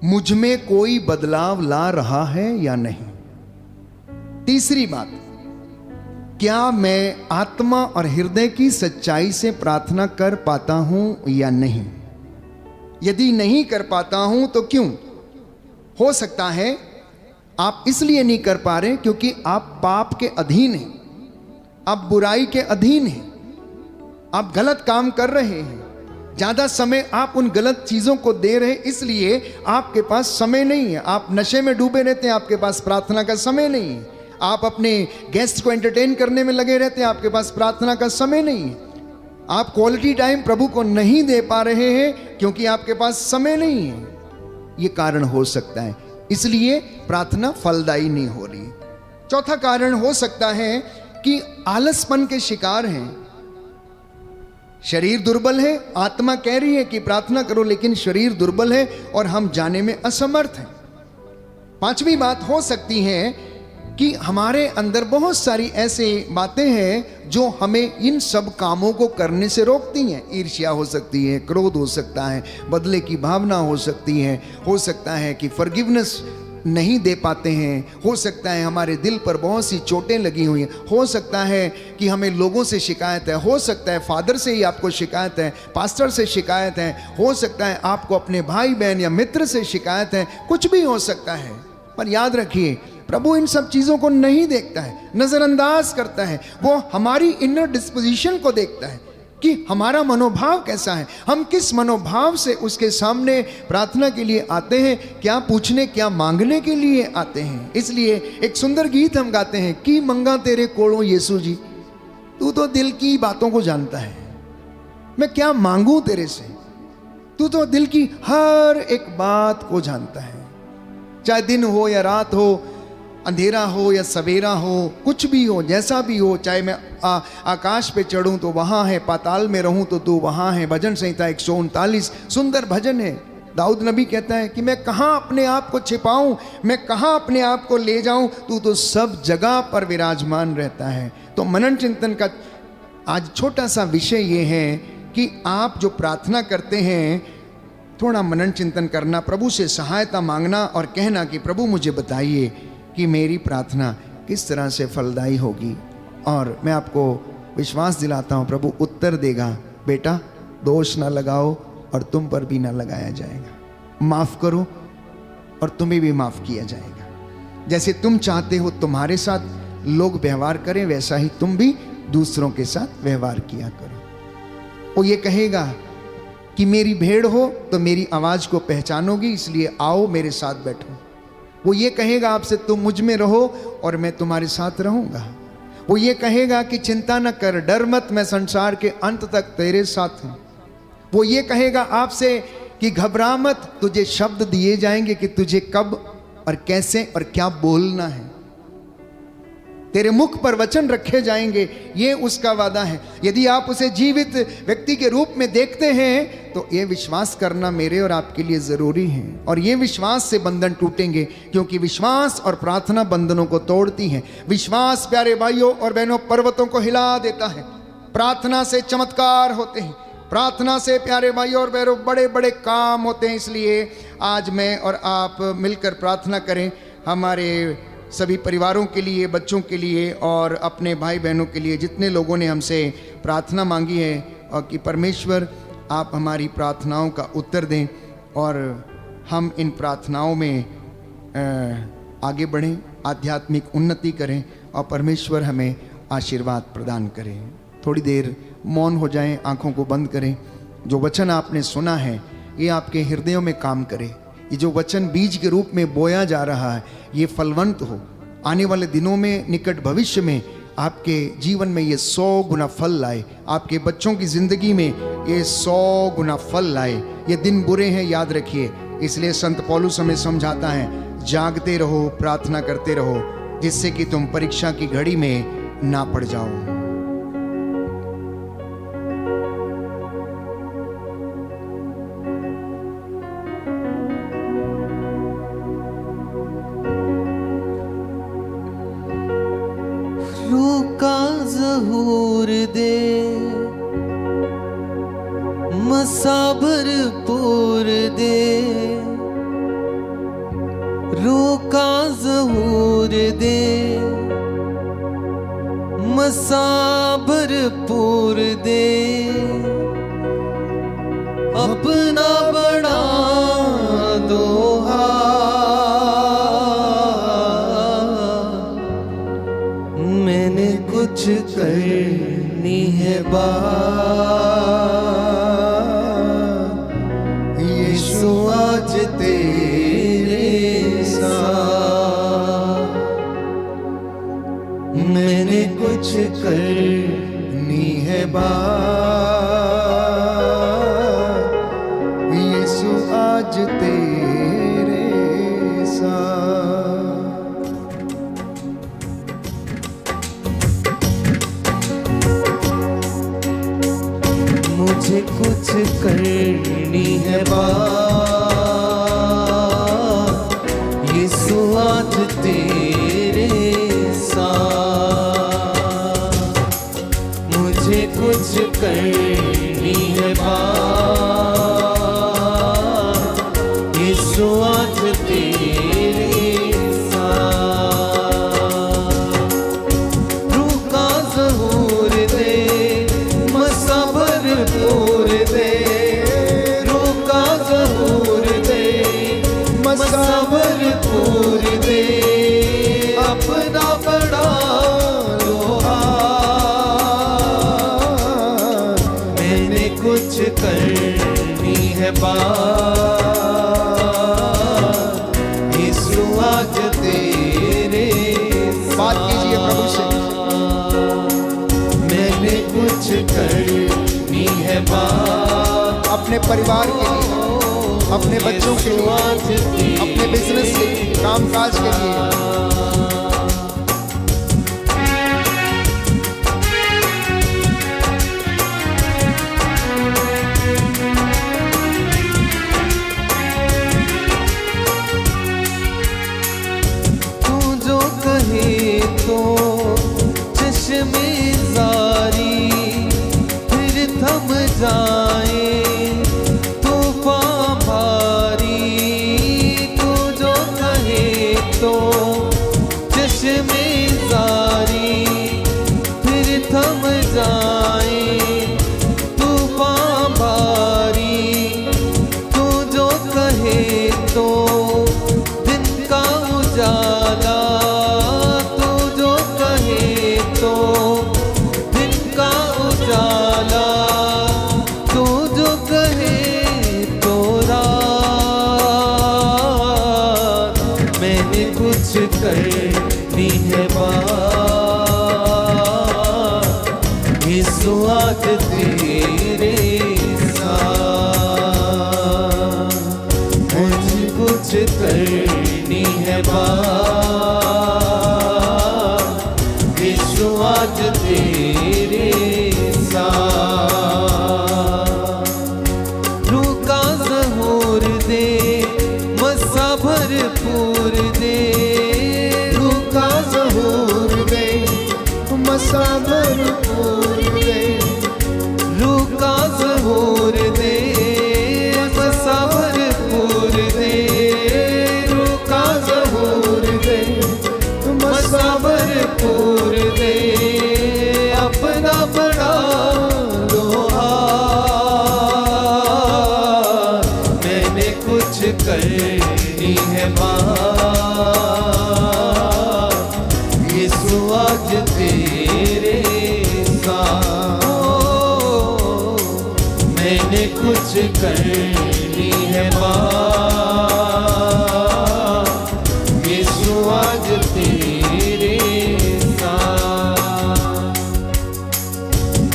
मुझ में कोई बदलाव ला रहा है या नहीं। तीसरी बात, क्या मैं आत्मा और हृदय की सच्चाई से प्रार्थना कर पाता हूं या नहीं। यदि नहीं कर पाता हूं तो क्यों। हो सकता है आप इसलिए नहीं कर पा रहे क्योंकि आप पाप के अधीन हैं, आप बुराई के अधीन हैं, आप गलत काम कर रहे हैं, ज्यादा समय आप उन गलत चीजों को दे रहे हैं, इसलिए आपके पास समय नहीं है। आप नशे में डूबे रहते हैं, आपके पास प्रार्थना का समय नहीं है। आप अपने गेस्ट को एंटरटेन करने में लगे रहते हैं, आपके पास प्रार्थना का समय नहीं है। आप क्वालिटी टाइम प्रभु को नहीं दे पा रहे हैं क्योंकि आपके पास समय नहीं है। ये कारण हो सकता है, इसलिए प्रार्थना फलदायी नहीं हो रही। चौथा कारण हो सकता है कि आलसपन के शिकार हैं। शरीर दुर्बल है, आत्मा कह रही है कि प्रार्थना करो, लेकिन शरीर दुर्बल है और हम जाने में असमर्थ हैं। पांचवी बात हो सकती है कि हमारे अंदर बहुत सारी ऐसी बातें हैं जो हमें इन सब कामों को करने से रोकती हैं। ईर्ष्या हो सकती है, क्रोध हो सकता है, बदले की भावना हो सकती है, हो सकता है कि फॉरगिवनेस नहीं दे पाते हैं, हो सकता है हमारे दिल पर बहुत सी चोटें लगी हुई हैं, हो सकता है कि हमें लोगों से शिकायत है, हो सकता है फादर से ही आपको शिकायत है, पास्टर से शिकायत है, हो सकता है आपको अपने भाई बहन या मित्र से शिकायत है, कुछ भी हो सकता है। पर याद रखिए, प्रभु इन सब चीज़ों को नहीं देखता है, नज़रअंदाज करता है। वो हमारी इनर डिस्पोजिशन को देखता है कि हमारा मनोभाव कैसा है, हम किस मनोभाव से उसके सामने प्रार्थना के लिए आते हैं, क्या पूछने क्या मांगने के लिए आते हैं। इसलिए एक सुंदर गीत हम गाते हैं कि मंगा तेरे कोड़ों यीशु जी, तू तो दिल की बातों को जानता है, मैं क्या मांगू तेरे से, तू तो दिल की हर एक बात को जानता है। चाहे दिन हो या रात हो, अंधेरा हो या सवेरा हो, कुछ भी हो, जैसा भी हो, चाहे मैं आकाश पे चढ़ूं तो वहां है, पाताल में रहूं तो तू वहां है। भजन संहिता 139 सुंदर भजन है। दाऊद नबी कहता है कि मैं कहाँ अपने आप को छिपाऊं, मैं कहाँ अपने आप को ले जाऊं, तू तो सब जगह पर विराजमान रहता है। तो मनन चिंतन का आज छोटा सा विषय ये है कि आप जो प्रार्थना करते हैं, थोड़ा मनन चिंतन करना, प्रभु से सहायता मांगना और कहना कि प्रभु मुझे बताइए कि मेरी प्रार्थना किस तरह से फलदायी होगी। और मैं आपको विश्वास दिलाता हूँ प्रभु उत्तर देगा। बेटा, दोष ना लगाओ और तुम पर भी ना लगाया जाएगा। माफ़ करो और तुम्हें भी माफ़ किया जाएगा। जैसे तुम चाहते हो तुम्हारे साथ लोग व्यवहार करें, वैसा ही तुम भी दूसरों के साथ व्यवहार किया करो। वो ये कहेगा कि मेरी भेड़ हो तो मेरी आवाज़ को पहचानोगी, इसलिए आओ मेरे साथ बैठो। वो ये कहेगा आपसे, तुम मुझ में रहो और मैं तुम्हारे साथ रहूँगा। वो ये कहेगा कि चिंता न कर, डर मत, मैं संसार के अंत तक तेरे साथ हूँ। वो ये कहेगा आपसे कि घबरा मत, तुझे शब्द दिए जाएंगे कि तुझे कब और कैसे और क्या बोलना है। तेरे मुख पर वचन रखे जाएंगे, ये उसका वादा है। यदि आप उसे जीवित व्यक्ति के रूप में देखते हैं तो ये विश्वास करना मेरे और आपके लिए जरूरी है। और ये विश्वास से बंधन टूटेंगे, क्योंकि विश्वास और प्रार्थना बंधनों को तोड़ती है। विश्वास प्यारे भाइयों और बहनों पर्वतों को हिला देता है। प्रार्थना से चमत्कार होते हैं, प्रार्थना से प्यारे भाइयों और बहनों बड़े बड़े काम होते हैं। इसलिए आज मैं और आप मिलकर प्रार्थना करें, हमारे सभी परिवारों के लिए, बच्चों के लिए और अपने भाई बहनों के लिए, जितने लोगों ने हमसे प्रार्थना मांगी है, और कि परमेश्वर आप हमारी प्रार्थनाओं का उत्तर दें और हम इन प्रार्थनाओं में आगे बढ़ें, आध्यात्मिक उन्नति करें और परमेश्वर हमें आशीर्वाद प्रदान करें। थोड़ी देर मौन हो जाएं, आंखों को बंद करें। जो वचन आपने सुना है ये आपके हृदयों में काम करे। ये जो वचन बीज के रूप में बोया जा रहा है ये फलवंत हो। आने वाले दिनों में, निकट भविष्य में आपके जीवन में ये 100 गुना फल लाए। आपके बच्चों की जिंदगी में ये 100 गुना फल लाए। ये दिन बुरे हैं, याद रखिए। इसलिए संत पौलुस हमें समझाता है, जागते रहो, प्रार्थना करते रहो, जिससे कि तुम परीक्षा की घड़ी में ना पड़ जाओ। रूका ज़हूर दे, मसाबर पूर दे, रूका ज़हूर दे, मसाबर पूर दे, अपना बड़ा दोहा मैंने कुछ करनी है यीशु आज तेरे साथ। मैंने कुछ करनी है यीशु आज तेरे साथ। मुझे कुछ करनी है यीशु आज तेरे साथ। मुझे कुछ करनी है यीशु आज तेरे साथ। रूह का ज़हूर दे, मसाबर पूर दे, रूह का ज़हूर दे, मसाबर पूर दे, अपना बड़ा लोहा मैंने कुछ करनी है यीशु आज तेरे बात कीजिए प्रभु से। मैंने कुछ करनी है अपने परिवार के लिए, अपने बच्चों के लिए, अपने बिजनेस के लिए, कामकाज के लिए। आज तेरे साथ। रूह का ज़हूर दे, मसा भरपूर दे, रूह का ज़हूर दे, मसा भरपूर दे, रूह का ज़हूर दे, मसा भरपूर दे, रूह का ज़हूर दे, मसा भरपूर दे, अपना बड़ा लोहार। मैंने कुछ करनी है बात, यीशु आज तेरे साथ। मैंने कुछ करनी है बात, यीशु आज तेरे साथ।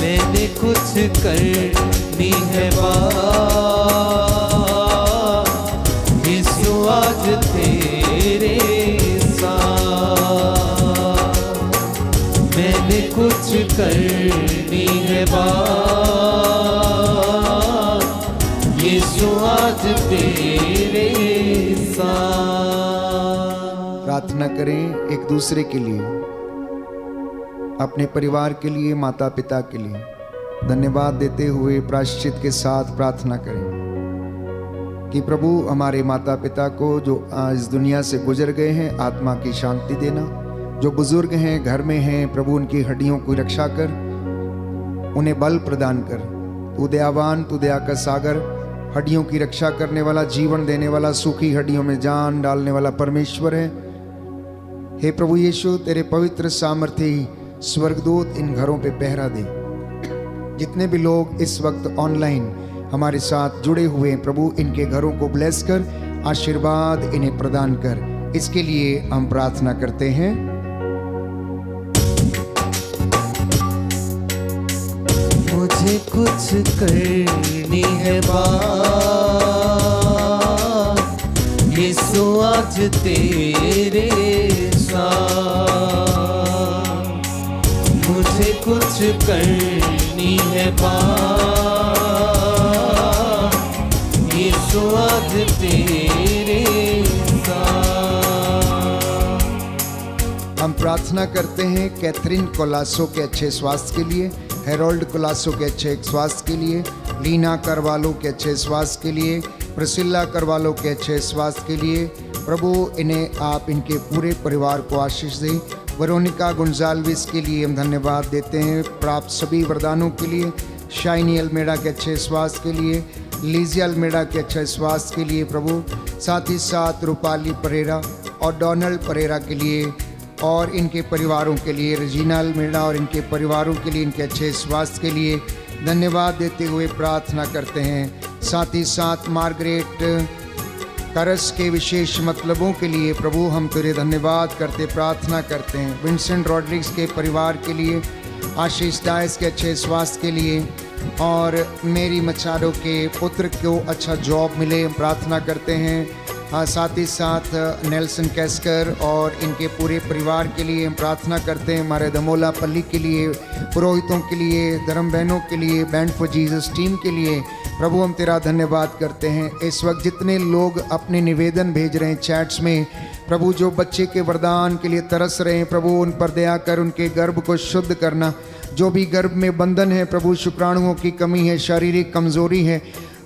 मैंने कुछ करनी है बात, यीशु आज तेरे साथ। मैंने कुछ करनी है बात, यीशु आज तेरे साथ। प्रार्थना करें एक दूसरे के लिए, अपने परिवार के लिए, माता पिता के लिए धन्यवाद देते हुए प्रायश्चित के साथ प्रार्थना करें कि प्रभु हमारे माता पिता को जो आज दुनिया से गुजर गए हैं आत्मा की शांति देना, जो बुजुर्ग हैं घर में हैं प्रभु उनकी हड्डियों की रक्षा कर, उन्हें बल प्रदान कर। तू दयावान, तू दया का सागर, हड्डियों की रक्षा करने वाला, जीवन देने वाला, सूखी हड्डियों में जान डालने वाला परमेश्वर है। हे प्रभु यीशु, तेरे पवित्र सामर्थी स्वर्गदूत इन घरों पे पहरा दे। जितने भी लोग इस वक्त ऑनलाइन हमारे साथ जुड़े हुए हैं प्रभु, इनके घरों को ब्लेस कर, आशीर्वाद इन्हें प्रदान कर, इसके लिए हम प्रार्थना करते हैं। मुझे कुछ करनी है बात, यीशु आज तेरे साथ। मुझे कुछ करनी है बात, यीशु आज तेरे साथ। हम प्रार्थना करते हैं कैथरीन कोलासो के अच्छे स्वास्थ्य के लिए, हेरोल्ड कोलासो के अच्छे स्वास्थ्य के लिए, लीना करवालो के अच्छे स्वास्थ्य के लिए, प्रसिल्ला करवालो के अच्छे स्वास्थ्य के लिए। प्रभु इन्हें आप इनके पूरे परिवार को आशीष दें। वेरोनिका गुंजाल्विस के लिए हम धन्यवाद देते हैं प्राप्त सभी वरदानों के लिए। शाइनी अल्मेडा के अच्छे स्वास्थ्य के लिए, लीजिया अल्मेडा के अच्छे स्वास्थ्य के लिए प्रभु, साथ ही साथ रूपाली परेरा और डोनाल्ड परेरा के लिए और इनके परिवारों के लिए, रजीना अल्मेडा और इनके परिवारों के लिए, इनके अच्छे स्वास्थ्य के लिए धन्यवाद देते हुए प्रार्थना करते हैं। साथ ही साथ मार्गरेट करस के विशेष मतलबों के लिए प्रभु हम तेरे धन्यवाद करते प्रार्थना करते हैं। विंसेंट रॉड्रिग्स के परिवार के लिए, आशीष डायस के अच्छे स्वास्थ्य के लिए और मेरी मचाडो के पुत्र को अच्छा जॉब मिले प्रार्थना करते हैं। साथ ही साथ नेल्सन कैस्कर और इनके पूरे परिवार के लिए हम प्रार्थना करते हैं। हमारे दमोला पल्ली के लिए, पुरोहितों के लिए, धर्म बहनों के लिए, बैंड फॉर जीसस टीम के लिए प्रभु हम तेरा धन्यवाद करते हैं। इस वक्त जितने लोग अपने निवेदन भेज रहे हैं चैट्स में प्रभु, जो बच्चे के वरदान के लिए तरस रहे हैं प्रभु, उन पर दया कर, उनके गर्भ को शुद्ध करना। जो भी गर्भ में बंधन है प्रभु, शुक्राणुओं की कमी है, शारीरिक कमजोरी है,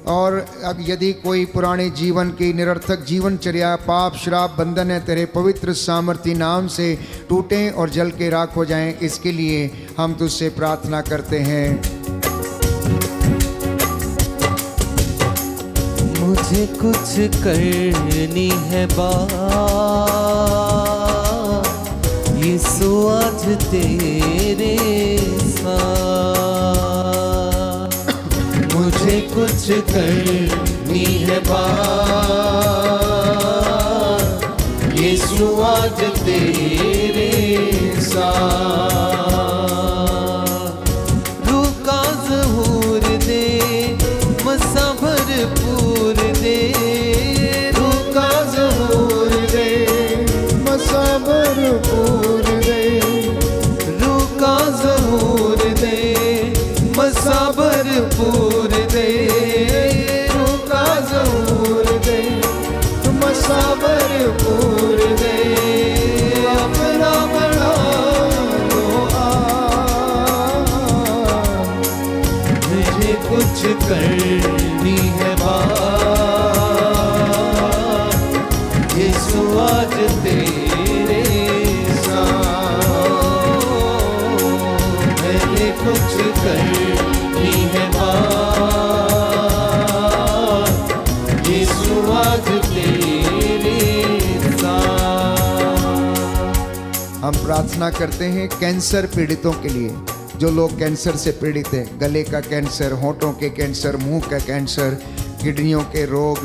और अब यदि कोई पुराने जीवन की निरर्थक जीवनचर्या, पाप, श्राप, बंधन है, तेरे पवित्र सामर्थी नाम से टूटें और जल के राख हो जाएं। इसके लिए हम तुझसे प्रार्थना करते हैं। मुझे कुछ करनी है बात, यीशु आज तेरे साथ। मुझे कुछ करनी है बात, यीशु आज तेरे साथ। रूह का ज़हूर दे, मसा भरपूर दे, रूह का ज़हूर दे, मसा भरपूर दे, रूह का प्रार्थना करते हैं कैंसर पीड़ितों के लिए, जो लोग कैंसर से पीड़ित हैं, गले का कैंसर, होठों के कैंसर, मुंह का कैंसर, किडनियों के रोग,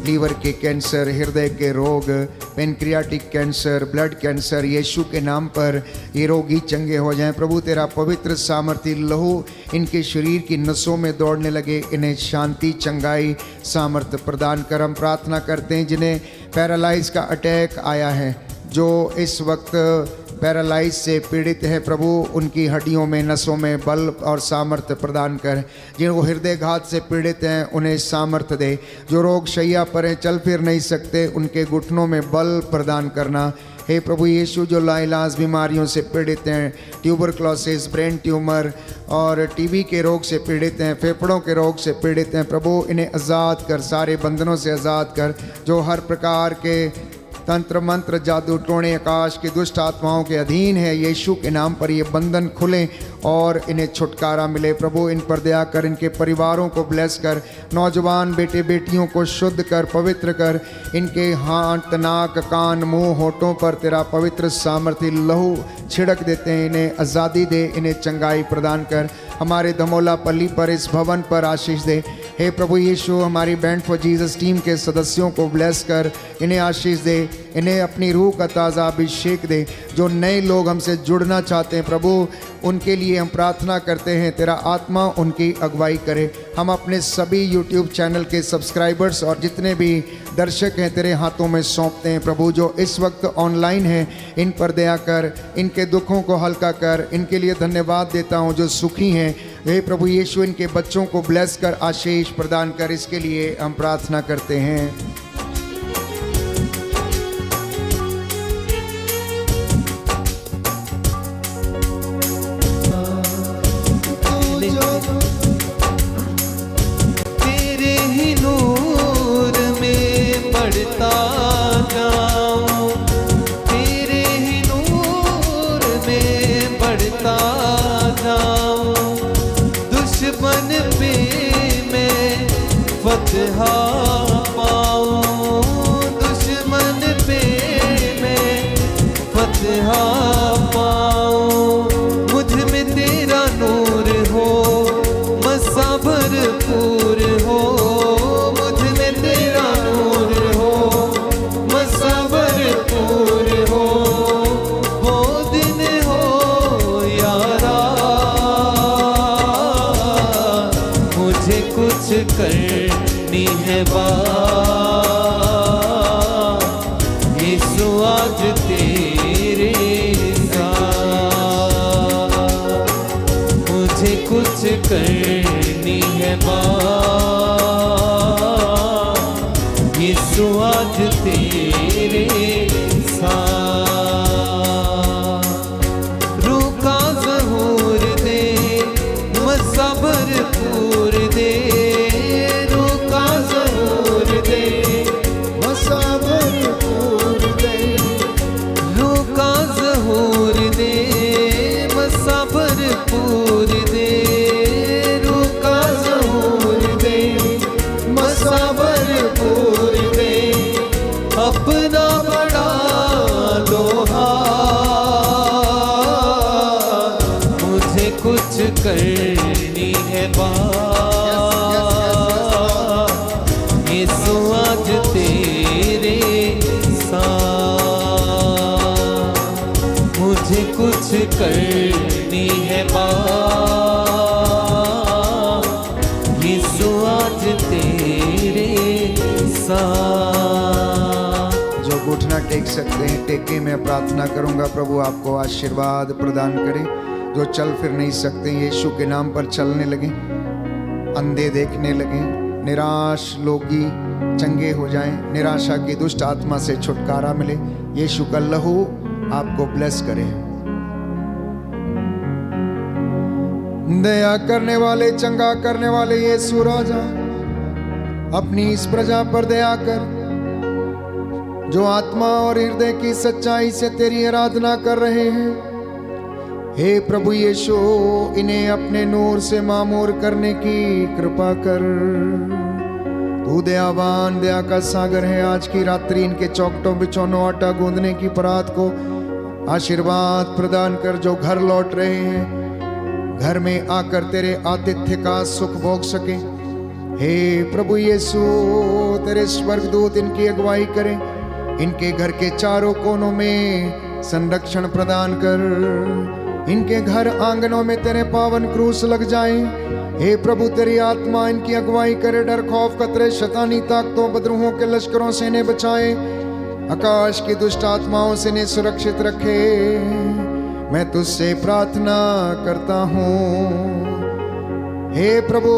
लीवर के कैंसर, हृदय के रोग, पेनक्रियाटिक कैंसर, ब्लड कैंसर, यीशु के नाम पर ये रोगी चंगे हो जाएं। प्रभु तेरा पवित्र सामर्थ्य लहू इनके शरीर की नसों में दौड़ने लगे, इन्हें शांति, चंगाई, सामर्थ्य प्रदान कर। हम प्रार्थना करते हैं जिन्हें पैरालाइज का अटैक आया है, जो इस वक्त पैरालाइज से पीड़ित है, प्रभु उनकी हड्डियों में, नसों में बल और सामर्थ्य प्रदान कर। जिनको हृदय घात से पीड़ित हैं उन्हें सामर्थ्य दे। जो रोग शैया पर हैं, चल फिर नहीं सकते, उनके घुटनों में बल प्रदान करना। हे प्रभु यीशु, जो लाइलाज बीमारियों से पीड़ित हैं, ट्यूबरक्लोसिस, ब्रेन ट्यूमर और टीबी के रोग से पीड़ित हैं, फेफड़ों के रोग से पीड़ित हैं, प्रभु इन्हें आज़ाद कर, सारे बंधनों से आज़ाद कर। जो हर प्रकार के तंत्र मंत्र, जादू टोने, आकाश की दुष्ट आत्माओं के अधीन है, यीशु के नाम पर ये बंधन खुलें और इन्हें छुटकारा मिले। प्रभु इन पर दया कर, इनके परिवारों को ब्लेस कर, नौजवान बेटे बेटियों को शुद्ध कर, पवित्र कर। इनके हाथ, नाक, कान, मुंह, होठों पर तेरा पवित्र सामर्थ्य लहू छिड़क देते हैं। इन्हें आज़ादी दे, इन्हें चंगाई प्रदान कर। हमारे धमोला पल्ली पर, इस भवन पर आशीष दे। हे प्रभु यीशु, हमारी बैंड फॉर जीसस टीम के सदस्यों को ब्लेस कर, इन्हें आशीष दे, इन्हें अपनी रूह का ताज़ा अभिषेक दे। जो नए लोग हमसे जुड़ना चाहते हैं प्रभु, उनके लिए हम प्रार्थना करते हैं तेरा आत्मा उनकी अगुवाई करे। हम अपने सभी यूट्यूब चैनल के सब्सक्राइबर्स और जितने भी दर्शक हैं तेरे हाथों में सौंपते हैं प्रभु। जो इस वक्त ऑनलाइन हैं, इन पर दया कर, इनके दुखों को हल्का कर। इनके लिए धन्यवाद देता हूँ जो सुखी हैं। हे प्रभु यीशु, इनके बच्चों को ब्लेस कर, आशीष प्रदान कर। इसके लिए हम प्रार्थना करते हैं। तेरे ही नूर में बढ़ता जाऊं, तेरे ही नूर में बढ़ता जाऊं। दुश्मन पे मैं फतह पाऊं, दुश्मन पे मैं फतह पाऊं। मुझ में तेरा नूर हो, मसा भरपूर हो। मुझ में तेरा नूर हो, मसा भरपूर हो। वो दिन हो यारा, मुझे कुछ करनी है बात। यीशु आज तेरे साथ, मुझे कुछ करनी है बात। यीशु आज तेरे साथ। रूह का ज़हूर दे, मसा भरपूर दे। रूह का ज़हूर दे, मसा भरपूर दे। रूह का ज़हूर दे, मसा भरपूर दे। रूह का ज़हूर दे, मसा भरपूर दे। अपना बड़ा लोहा, मुझे कुछ करनी है बात। यीशु आज तेरे साथ, मुझे कुछ करनी है बात। यीशु आज तेरे साथ। जो घुटना टेक सकते हैं टेके। मैं प्रार्थना करूंगा प्रभु आपको आशीर्वाद प्रदान करे। जो चल फिर नहीं सकते यीशु के नाम पर चलने लगे, अंधे देखने लगे, निराश लोगी चंगे हो जाएं, निराशा की दुष्ट आत्मा से छुटकारा मिले। यीशु का लहू आपको ब्लेस करे। दया करने वाले, चंगा करने वाले यीशु राजा, अपनी इस प्रजा पर दया कर जो आत्मा और हृदय की सच्चाई से तेरी आराधना कर रहे हैं। हे प्रभु यीशु, इन्हें अपने नूर से मामूर करने की कृपा कर। तू दयावान, दया का सागर है। आज की रात्रि इनके चौखटों बिछौनों आटा गूंदने की परात को आशीर्वाद प्रदान कर। जो घर लौट रहे हैं, घर में आकर तेरे आतिथ्य का सुख भोग सके। हे प्रभु यीशु, तेरे स्वर्गदूत इनकी अगुवाई करें। इनके घर के चारों कोनों में संरक्षण प्रदान कर। इनके घर आंगनों में तेरे पावन क्रूस लग जाए। हे प्रभु, तेरी आत्मा इनकी अगुवाई करे। डर खौफ खतरे शैतानी ताकतों बदरूहों के लश्करों से इन्हें बचाए। आकाश की दुष्ट आत्माओं से इन्हें सुरक्षित रखे। मैं तुझसे प्रार्थना करता हूँ। हे प्रभु,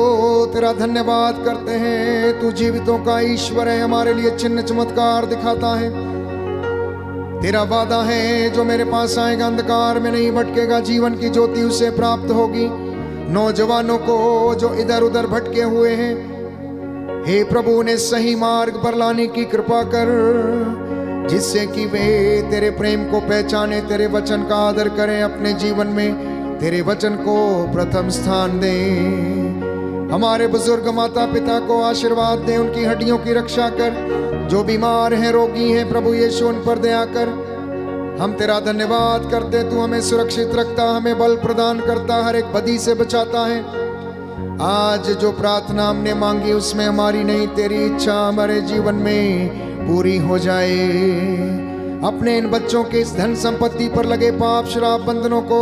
तेरा धन्यवाद करते हैं। तू जीवितों का ईश्वर है, हमारे लिए चिन्ह चमत्कार दिखाता है। तेरा वादा है, जो मेरे पास आएगा अंधकार में नहीं भटकेगा, जीवन की ज्योति उसे प्राप्त होगी। नौजवानों को जो इधर उधर भटके हुए हैं, हे प्रभु, उन्हें सही मार्ग पर लाने की कृपा कर, जिससे कि वे तेरे प्रेम को पहचाने, तेरे वचन का आदर करें, अपने जीवन में तेरे वचन को प्रथम स्थान दें। हमारे बुजुर्ग माता पिता को आशीर्वाद दे, उनकी हड्डियों की रक्षा कर। जो बीमार हैं, रोगी हैं, प्रभु यीशु उन पर दया कर। हम तेरा धन्यवाद करते, तू हमें सुरक्षित रखता, हमें बल प्रदान करता, हर एक बदी से बचाता है। आज जो प्रार्थना हमने मांगी, उसमें हमारी नहीं, तेरी इच्छा हमारे जीवन में पूरी हो जाए। अपने इन बच्चों के इस धन संपत्ति पर लगे पाप शराब बंधनों को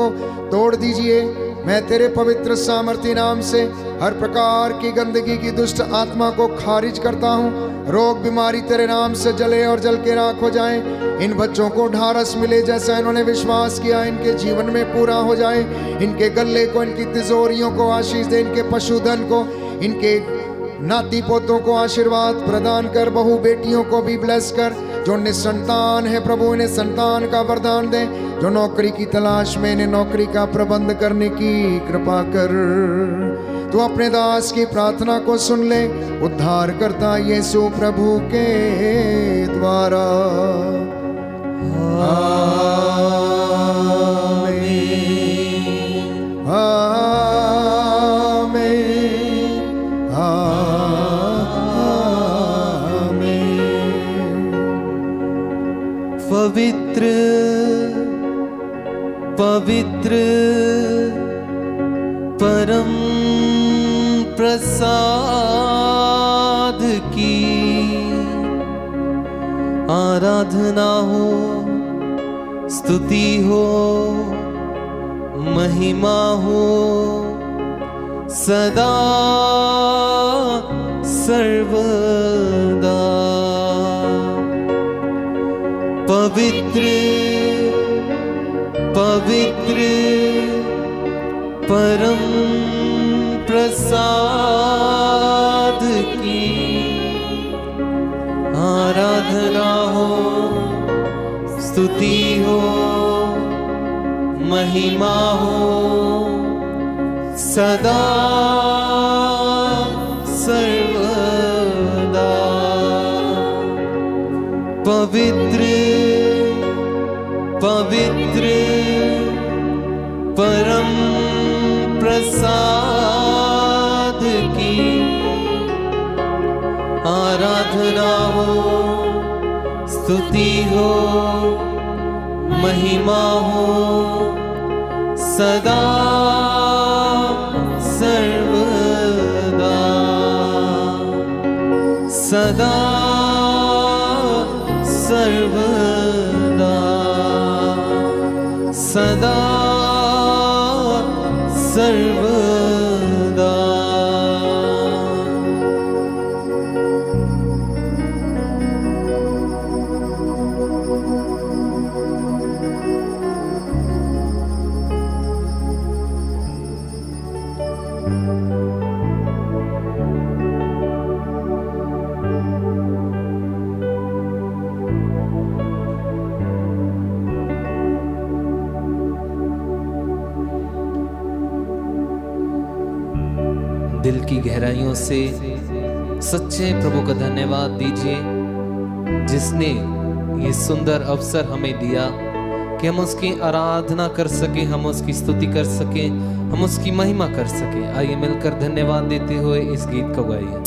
तोड़ दीजिए। मैं तेरे पवित्र सामर्थी नाम से हर प्रकार की गंदगी की दुष्ट आत्मा को खारिज करता हूँ। रोग बीमारी तेरे नाम से जले और जल के राख हो जाए। इन बच्चों को ढारस मिले, जैसा इन्होंने विश्वास किया इनके जीवन में पूरा हो जाए। इनके गले को, इनकी तिजोरियों को आशीष दे, इनके पशुधन को, इनके नाती पोतों को आशीर्वाद प्रदान कर। बहू बेटियों को भी ब्लेस कर। जो निसंतान है प्रभु, इन्हें संतान का वरदान दे। जो नौकरी की तलाश में, इन्हें नौकरी का प्रबंध करने की कृपा कर। तू अपने दास की प्रार्थना को सुन ले, उद्धार करता यीशु प्रभु के द्वारा। आमीन, आमीन, आमीन। पवित्र पवित्र परम प्रसाद की आराधना हो, स्तुति हो, महिमा हो सदा सर्वदा। पवित्र पवित्र परम प्रसाद की आराधना हो, स्तुति हो, महिमा हो सदा सर्वदा। पवित्र पवित्र परम प्रसाद की आराधना हो, स्तुति हो, महिमा हो सदा सर्वदा। सदा सर्वदा, सदा सर्वदा। दिल की गहराइयों से सच्चे प्रभु का धन्यवाद दीजिए, जिसने ये सुंदर अवसर हमें दिया कि हम उसकी आराधना कर सके, हम उसकी स्तुति कर सके, हम उसकी महिमा कर सके। आइए मिलकर धन्यवाद देते हुए इस गीत को गाइए।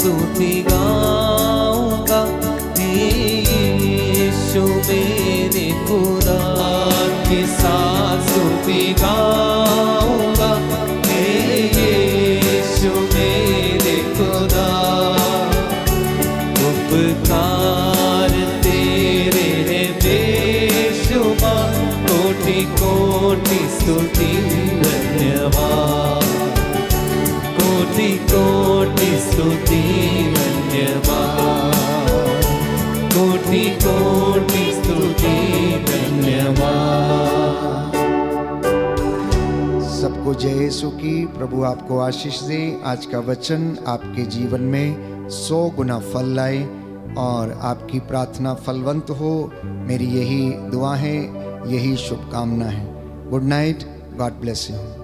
स्तुति गाऊंगा यीशु मेरे खुदा के साथ स्तुति गाऊंगा यीशु मेरे खुदा उपकार तेरे है बेशुमार कोटि कोटि स्तुति धन्यवाद कोटि कोटि स्तुति धन्यवाद कोटि कोटि स्तुति धन्यवाद। सबको जय यीशु की। प्रभु आपको आशीष दे। आज का वचन आपके जीवन में 100 गुना फल लाए और आपकी प्रार्थना फलवंत हो। मेरी यही दुआ है, यही शुभकामना है। Good night, God bless you.